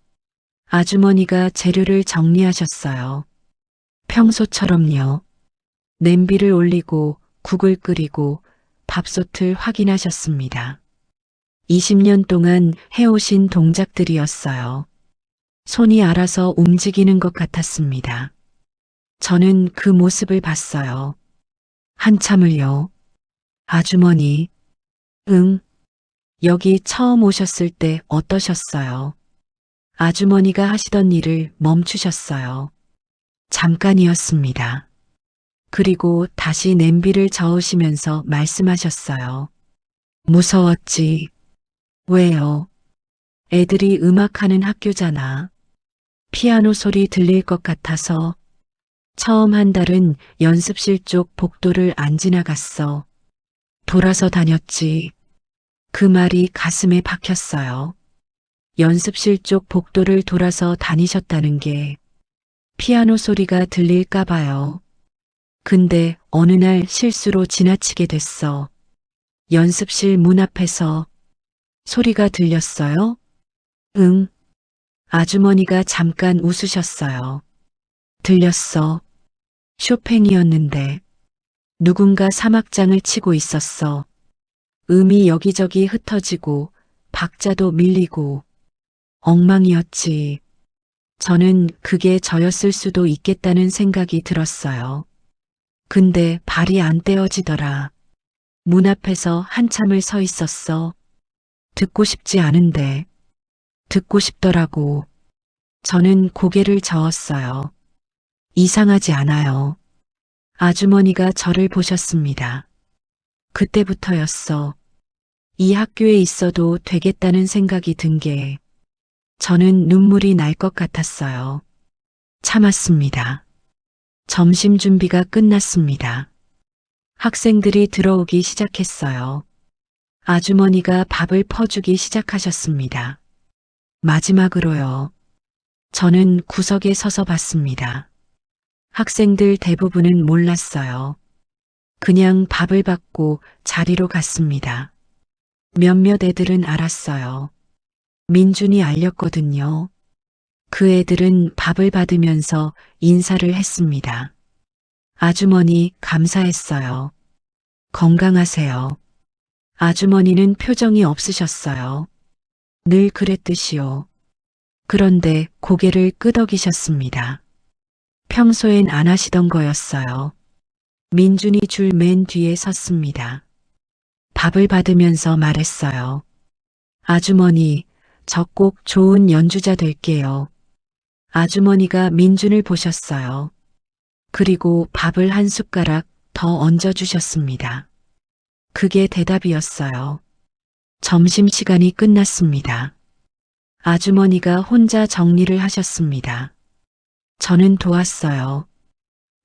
Speaker 1: 아주머니가 재료를 정리하셨어요. 평소처럼요. 냄비를 올리고 국을 끓이고 밥솥을 확인하셨습니다. 20년 동안 해오신 동작들이었어요. 손이 알아서 움직이는 것 같았습니다. 저는 그 모습을 봤어요. 한참을요. 아주머니, 응, 여기 처음 오셨을 때 어떠셨어요? 아주머니가 하시던 일을 멈추셨어요. 잠깐이었습니다. 그리고 다시 냄비를 저으시면서 말씀하셨어요. 무서웠지. 왜요? 애들이 음악하는 학교잖아. 피아노 소리 들릴 것 같아서. 처음 한 달은 연습실 쪽 복도를 안 지나갔어. 돌아서 다녔지. 그 말이 가슴에 박혔어요. 연습실 쪽 복도를 돌아서 다니셨다는 게 피아노 소리가 들릴까 봐요. 근데 어느 날 실수로 지나치게 됐어. 연습실 문 앞에서 소리가 들렸어요? 응. 아주머니가 잠깐 웃으셨어요. 들렸어. 쇼팽이었는데 누군가 사막장을 치고 있었어. 음이 여기저기 흩어지고 박자도 밀리고 엉망이었지. 저는 그게 저였을 수도 있겠다는 생각이 들었어요. 근데 발이 안 떼어지더라. 문 앞에서 한참을 서 있었어. 듣고 싶지 않은데 듣고 싶더라고. 저는 고개를 저었어요. 이상하지 않아요. 아주머니가 저를 보셨습니다. 그때부터였어. 이 학교에 있어도 되겠다는 생각이 든 게 저는 눈물이 날 것 같았어요. 참았습니다. 점심 준비가 끝났습니다. 학생들이 들어오기 시작했어요. 아주머니가 밥을 퍼주기 시작하셨습니다. 마지막으로요. 저는 구석에 서서 봤습니다. 학생들 대부분은 몰랐어요. 그냥 밥을 받고 자리로 갔습니다. 몇몇 애들은 알았어요. 민준이 알렸거든요. 그 애들은 밥을 받으면서 인사를 했습니다. 아주머니 감사했어요. 건강하세요. 아주머니는 표정이 없으셨어요. 늘 그랬듯이요. 그런데 고개를 끄덕이셨습니다. 평소엔 안 하시던 거였어요. 민준이 줄 맨 뒤에 섰습니다. 밥을 받으면서 말했어요. 아주머니, 저 꼭 좋은 연주자 될게요. 아주머니가 민준을 보셨어요. 그리고 밥을 한 숟가락 더 얹어주셨습니다. 그게 대답이었어요. 점심시간이 끝났습니다. 아주머니가 혼자 정리를 하셨습니다. 저는 도왔어요.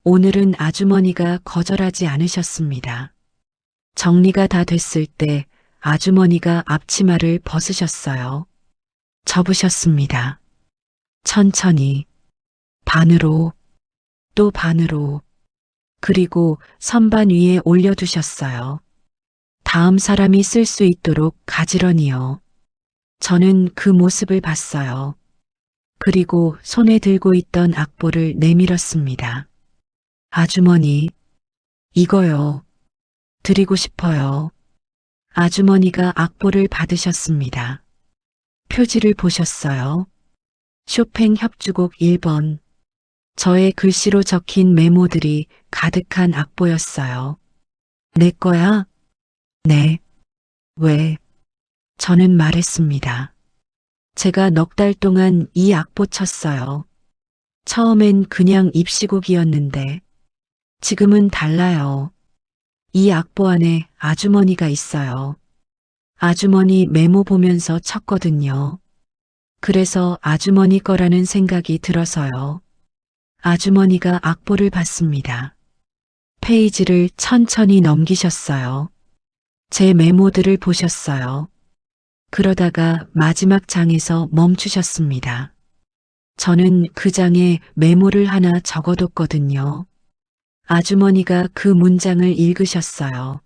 Speaker 1: 오늘은 아주머니가 거절하지 않으셨습니다. 정리가 다 됐을 때 아주머니가 앞치마를 벗으셨어요. 접으셨습니다. 천천히, 반으로, 또 반으로, 그리고 선반 위에 올려두셨어요. 다음 사람이 쓸 수 있도록 가지런히요. 저는 그 모습을 봤어요. 그리고 손에 들고 있던 악보를 내밀었습니다. 아주머니, 이거요. 드리고 싶어요. 아주머니가 악보를 받으셨습니다. 표지를 보셨어요. 쇼팽 협주곡 1번. 저의 글씨로 적힌 메모들이 가득한 악보였어요. 내 거야? 네. 왜? 저는 말했습니다. 제가 넉 달 동안 이 악보 쳤어요. 처음엔 그냥 입시곡이었는데 지금은 달라요. 이 악보 안에 아주머니가 있어요. 아주머니 메모 보면서 쳤거든요. 그래서 아주머니 거라는 생각이 들어서요. 아주머니가 악보를 봤습니다. 페이지를 천천히 넘기셨어요. 제 메모들을 보셨어요. 그러다가 마지막 장에서 멈추셨습니다. 저는 그 장에 메모를 하나 적어뒀거든요. 아주머니가 그 문장을 읽으셨어요.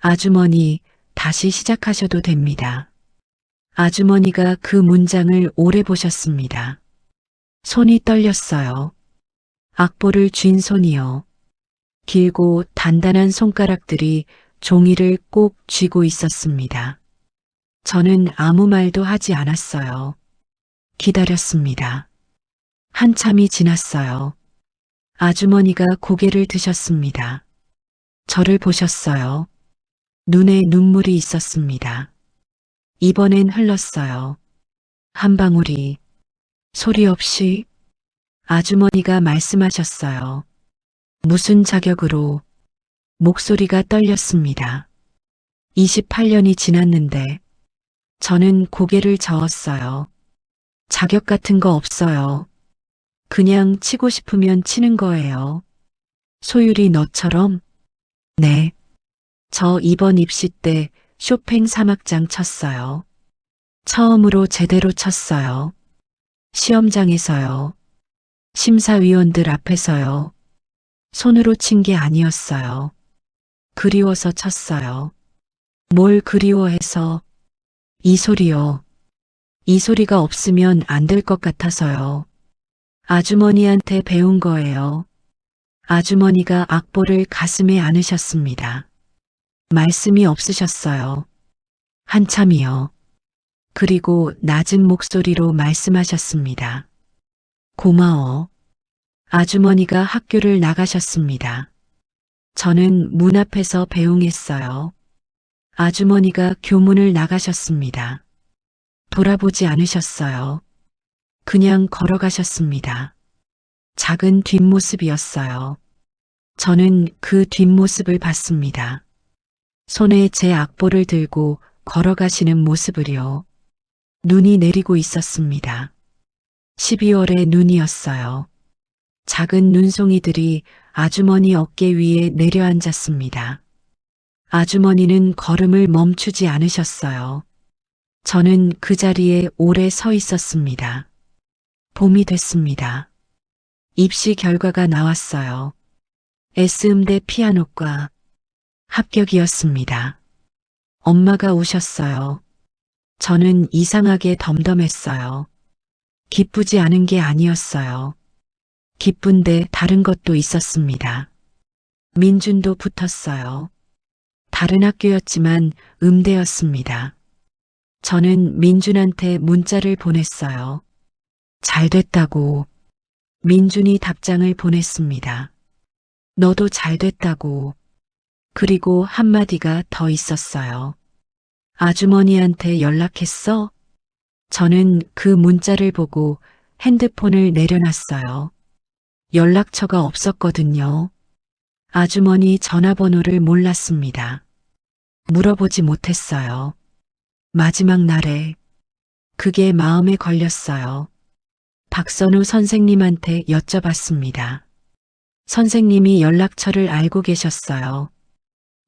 Speaker 1: 아주머니, 다시 시작하셔도 됩니다. 아주머니가 그 문장을 오래 보셨습니다. 손이 떨렸어요. 악보를 쥔 손이요. 길고 단단한 손가락들이 종이를 꼭 쥐고 있었습니다. 저는 아무 말도 하지 않았어요. 기다렸습니다. 한참이 지났어요. 아주머니가 고개를 드셨습니다. 저를 보셨어요. 눈에 눈물이 있었습니다. 이번엔 흘렀어요. 한 방울이. 소리 없이 아주머니가 말씀하셨어요. 무슨 자격으로? 목소리가 떨렸습니다. 28년이 지났는데 저는 고개를 저었어요. 자격 같은 거 없어요. 그냥 치고 싶으면 치는 거예요. 소율이 너처럼? 네. 저 이번 입시 때 쇼팽 3악장 쳤어요. 처음으로 제대로 쳤어요. 시험장에서요. 심사위원들 앞에서요. 손으로 친 게 아니었어요. 그리워서 쳤어요. 뭘 그리워해서? 이 소리요. 이 소리가 없으면 안 될 것 같아서요. 아주머니한테 배운 거예요. 아주머니가 악보를 가슴에 안으셨습니다. 말씀이 없으셨어요. 한참이요. 그리고 낮은 목소리로 말씀하셨습니다. 고마워. 아주머니가 학교를 나가셨습니다. 저는 문 앞에서 배웅했어요. 아주머니가 교문을 나가셨습니다. 돌아보지 않으셨어요. 그냥 걸어가셨습니다. 작은 뒷모습이었어요. 저는 그 뒷모습을 봤습니다. 손에 제 악보를 들고 걸어가시는 모습을요. 눈이 내리고 있었습니다. 12월의 눈이었어요. 작은 눈송이들이 아주머니 어깨 위에 내려앉았습니다. 아주머니는 걸음을 멈추지 않으셨어요. 저는 그 자리에 오래 서 있었습니다. 봄이 됐습니다. 입시 결과가 나왔어요. S음대 피아노과 합격이었습니다. 엄마가 우셨어요. 저는 이상하게 덤덤했어요. 기쁘지 않은 게 아니었어요. 기쁜데 다른 것도 있었습니다. 민준도 붙었어요. 다른 학교였지만 음대였습니다. 저는 민준한테 문자를 보냈어요. 잘 됐다고. 민준이 답장을 보냈습니다. 너도 잘 됐다고. 그리고 한마디가 더 있었어요. 아주머니한테 연락했어? 저는 그 문자를 보고 핸드폰을 내려놨어요. 연락처가 없었거든요. 아주머니 전화번호를 몰랐습니다. 물어보지 못했어요. 마지막 날에 그게 마음에 걸렸어요. 박선우 선생님한테 여쭤봤습니다. 선생님이 연락처를 알고 계셨어요.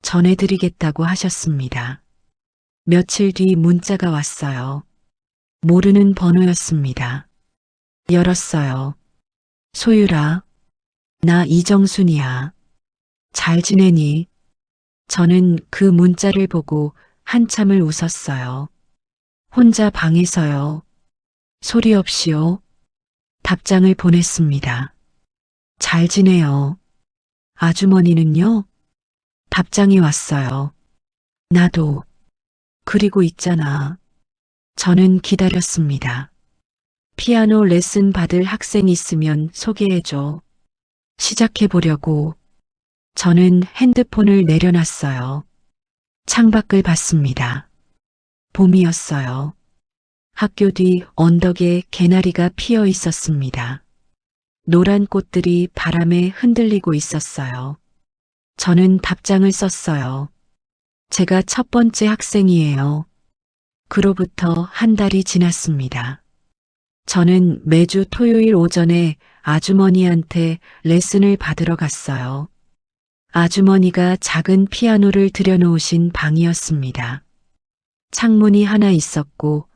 Speaker 1: 전해드리겠다고 하셨습니다. 며칠 뒤 문자가 왔어요. 모르는 번호였습니다. 열었어요. 소율아, 나 이정순이야. 잘 지내니? 저는 그 문자를 보고 한참을 웃었어요. 혼자 방에서요. 소리 없이요. 답장을 보냈습니다. 잘 지내요. 아주머니는요? 답장이 왔어요. 나도. 그리고 있잖아. 저는 기다렸습니다. 피아노 레슨 받을 학생 있으면 소개해줘. 시작해보려고. 저는 핸드폰을 내려놨어요. 창밖을 봤습니다. 봄이었어요. 학교 뒤 언덕에 개나리가 피어 있었습니다. 노란 꽃들이 바람에 흔들리고 있었어요. 저는 답장을 썼어요. 제가 첫 번째 학생이에요. 그로부터 한 달이 지났습니다. 저는 매주 토요일 오전에 아주머니한테 레슨을 받으러 갔어요. 아주머니가 작은 피아노를 들여놓으신 방이었습니다. 창문이 하나 있었고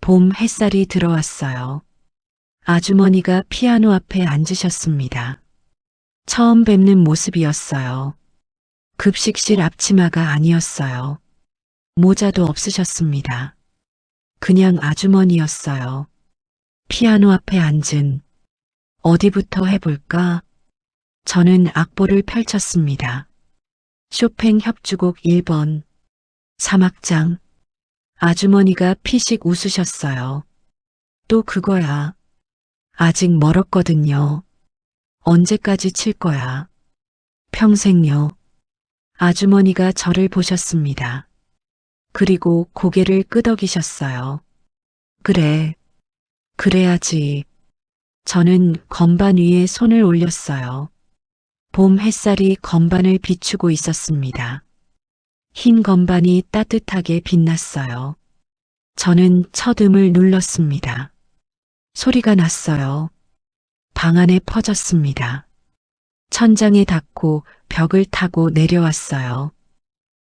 Speaker 1: 봄 햇살이 들어왔어요. 아주머니가 피아노 앞에 앉으셨습니다. 처음 뵙는 모습이었어요. 급식실 앞치마가 아니었어요. 모자도 없으셨습니다. 그냥 아주머니였어요. 피아노 앞에 앉은 어디부터 해볼까? 저는 악보를 펼쳤습니다. 쇼팽 협주곡 1번 사막장. 아주머니가 피식 웃으셨어요. 또 그거야. 아직 멀었거든요. 언제까지 칠 거야? 평생요. 아주머니가 저를 보셨습니다. 그리고 고개를 끄덕이셨어요. 그래. 그래야지. 저는 건반 위에 손을 올렸어요. 봄 햇살이 건반을 비추고 있었습니다. 흰 건반이 따뜻하게 빛났어요. 저는 첫 음을 눌렀습니다. 소리가 났어요. 방 안에 퍼졌습니다. 천장에 닿고 벽을 타고 내려왔어요.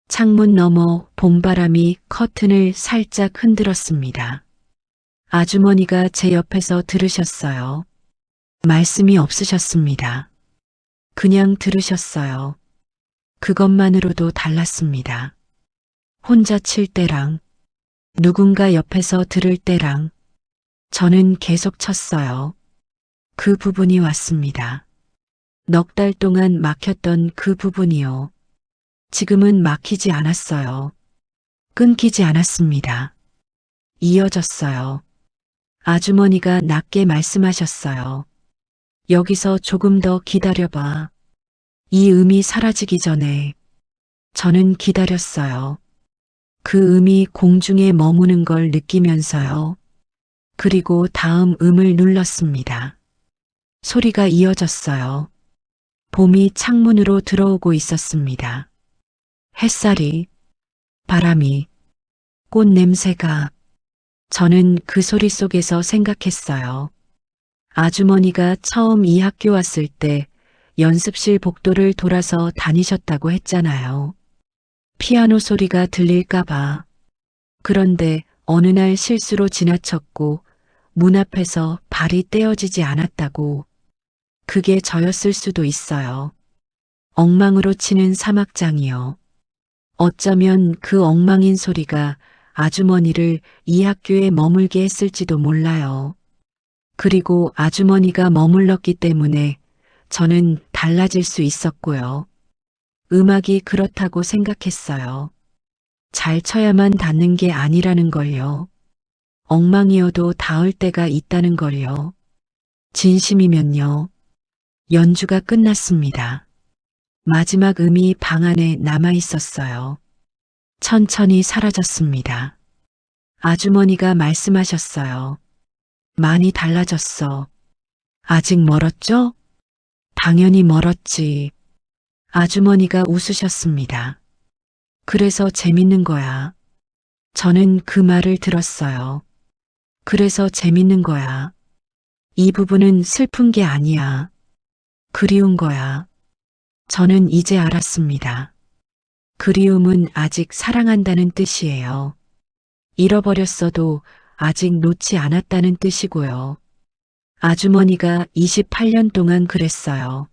Speaker 1: 창문 너머 봄바람이 커튼을 살짝 흔들었습니다. 아주머니가 제 옆에서 들으셨어요. 말씀이 없으셨습니다. 그냥 들으셨어요. 그것만으로도 달랐습니다. 혼자 칠 때랑 누군가 옆에서 들을 때랑 저는 계속 쳤어요. 그 부분이 왔습니다. 넉 달 동안 막혔던 그 부분이요. 지금은 막히지 않았어요. 끊기지 않았습니다. 이어졌어요. 아주머니가 낮게 말씀하셨어요. 여기서 조금 더 기다려봐. 이 음이 사라지기 전에. 저는 기다렸어요. 그 음이 공중에 머무는 걸 느끼면서요. 그리고 다음 음을 눌렀습니다. 소리가 이어졌어요. 봄이 창문으로 들어오고 있었습니다. 햇살이, 바람이, 꽃 냄새가. 저는 그 소리 속에서 생각했어요. 아주머니가 처음 이 학교 왔을 때 연습실 복도를 돌아서 다니셨다고 했잖아요. 피아노 소리가 들릴까봐. 그런데 어느 날 실수로 지나쳤고 문 앞에서 발이 떼어지지 않았다고. 그게 저였을 수도 있어요. 엉망으로 치는 사막장이요. 어쩌면 그 엉망인 소리가 아주머니를 이 학교에 머물게 했을지도 몰라요. 그리고 아주머니가 머물렀기 때문에 저는 달라질 수 있었고요. 음악이 그렇다고 생각했어요. 잘 쳐야만 닿는 게 아니라는 걸요. 엉망이어도 닿을 때가 있다는 걸요. 진심이면요. 연주가 끝났습니다. 마지막 음이 방 안에 남아 있었어요. 천천히 사라졌습니다. 아주머니가 말씀하셨어요. 많이 달라졌어. 아직 멀었죠? 당연히 멀었지. 아주머니가 웃으셨습니다. 그래서 재밌는 거야. 저는 그 말을 들었어요. 그래서 재밌는 거야. 이 부분은 슬픈 게 아니야. 그리운 거야. 저는 이제 알았습니다. 그리움은 아직 사랑한다는 뜻이에요. 잃어버렸어도 아직 놓지 않았다는 뜻이고요. 아주머니가 28년 동안 그랬어요.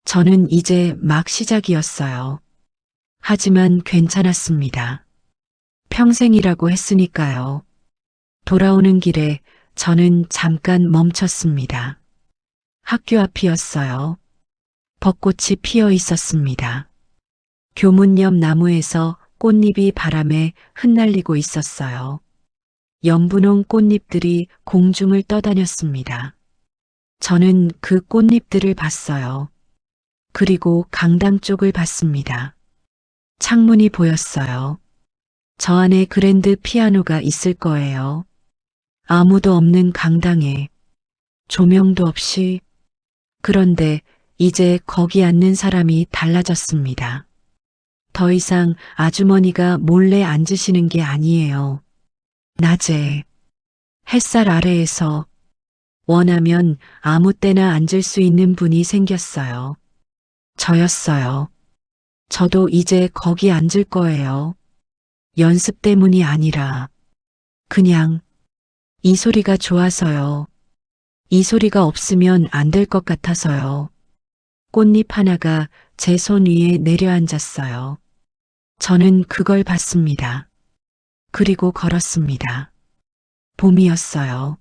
Speaker 1: 저는 이제 막 시작이었어요. 하지만 괜찮았습니다. 평생이라고 했으니까요. 돌아오는 길에 저는 잠깐 멈췄습니다. 학교 앞이었어요. 벚꽃이 피어 있었습니다. 교문 옆 나무에서 꽃잎이 바람에 흩날리고 있었어요. 연분홍 꽃잎들이 공중을 떠다녔습니다. 저는 그 꽃잎들을 봤어요. 그리고 강당 쪽을 봤습니다. 창문이 보였어요. 저 안에 그랜드 피아노가 있을 거예요. 아무도 없는 강당에 조명도 없이. 그런데 이제 거기 앉는 사람이 달라졌습니다. 더 이상 아주머니가 몰래 앉으시는 게 아니에요. 낮에 햇살 아래에서 원하면 아무 때나 앉을 수 있는 분이 생겼어요. 저였어요. 저도 이제 거기 앉을 거예요. 연습 때문이 아니라 그냥 이 소리가 좋아서요. 이 소리가 없으면 안 될 것 같아서요. 꽃잎 하나가 제 손 위에 내려앉았어요. 저는 그걸 봤습니다. 그리고 걸었습니다. 봄이었어요.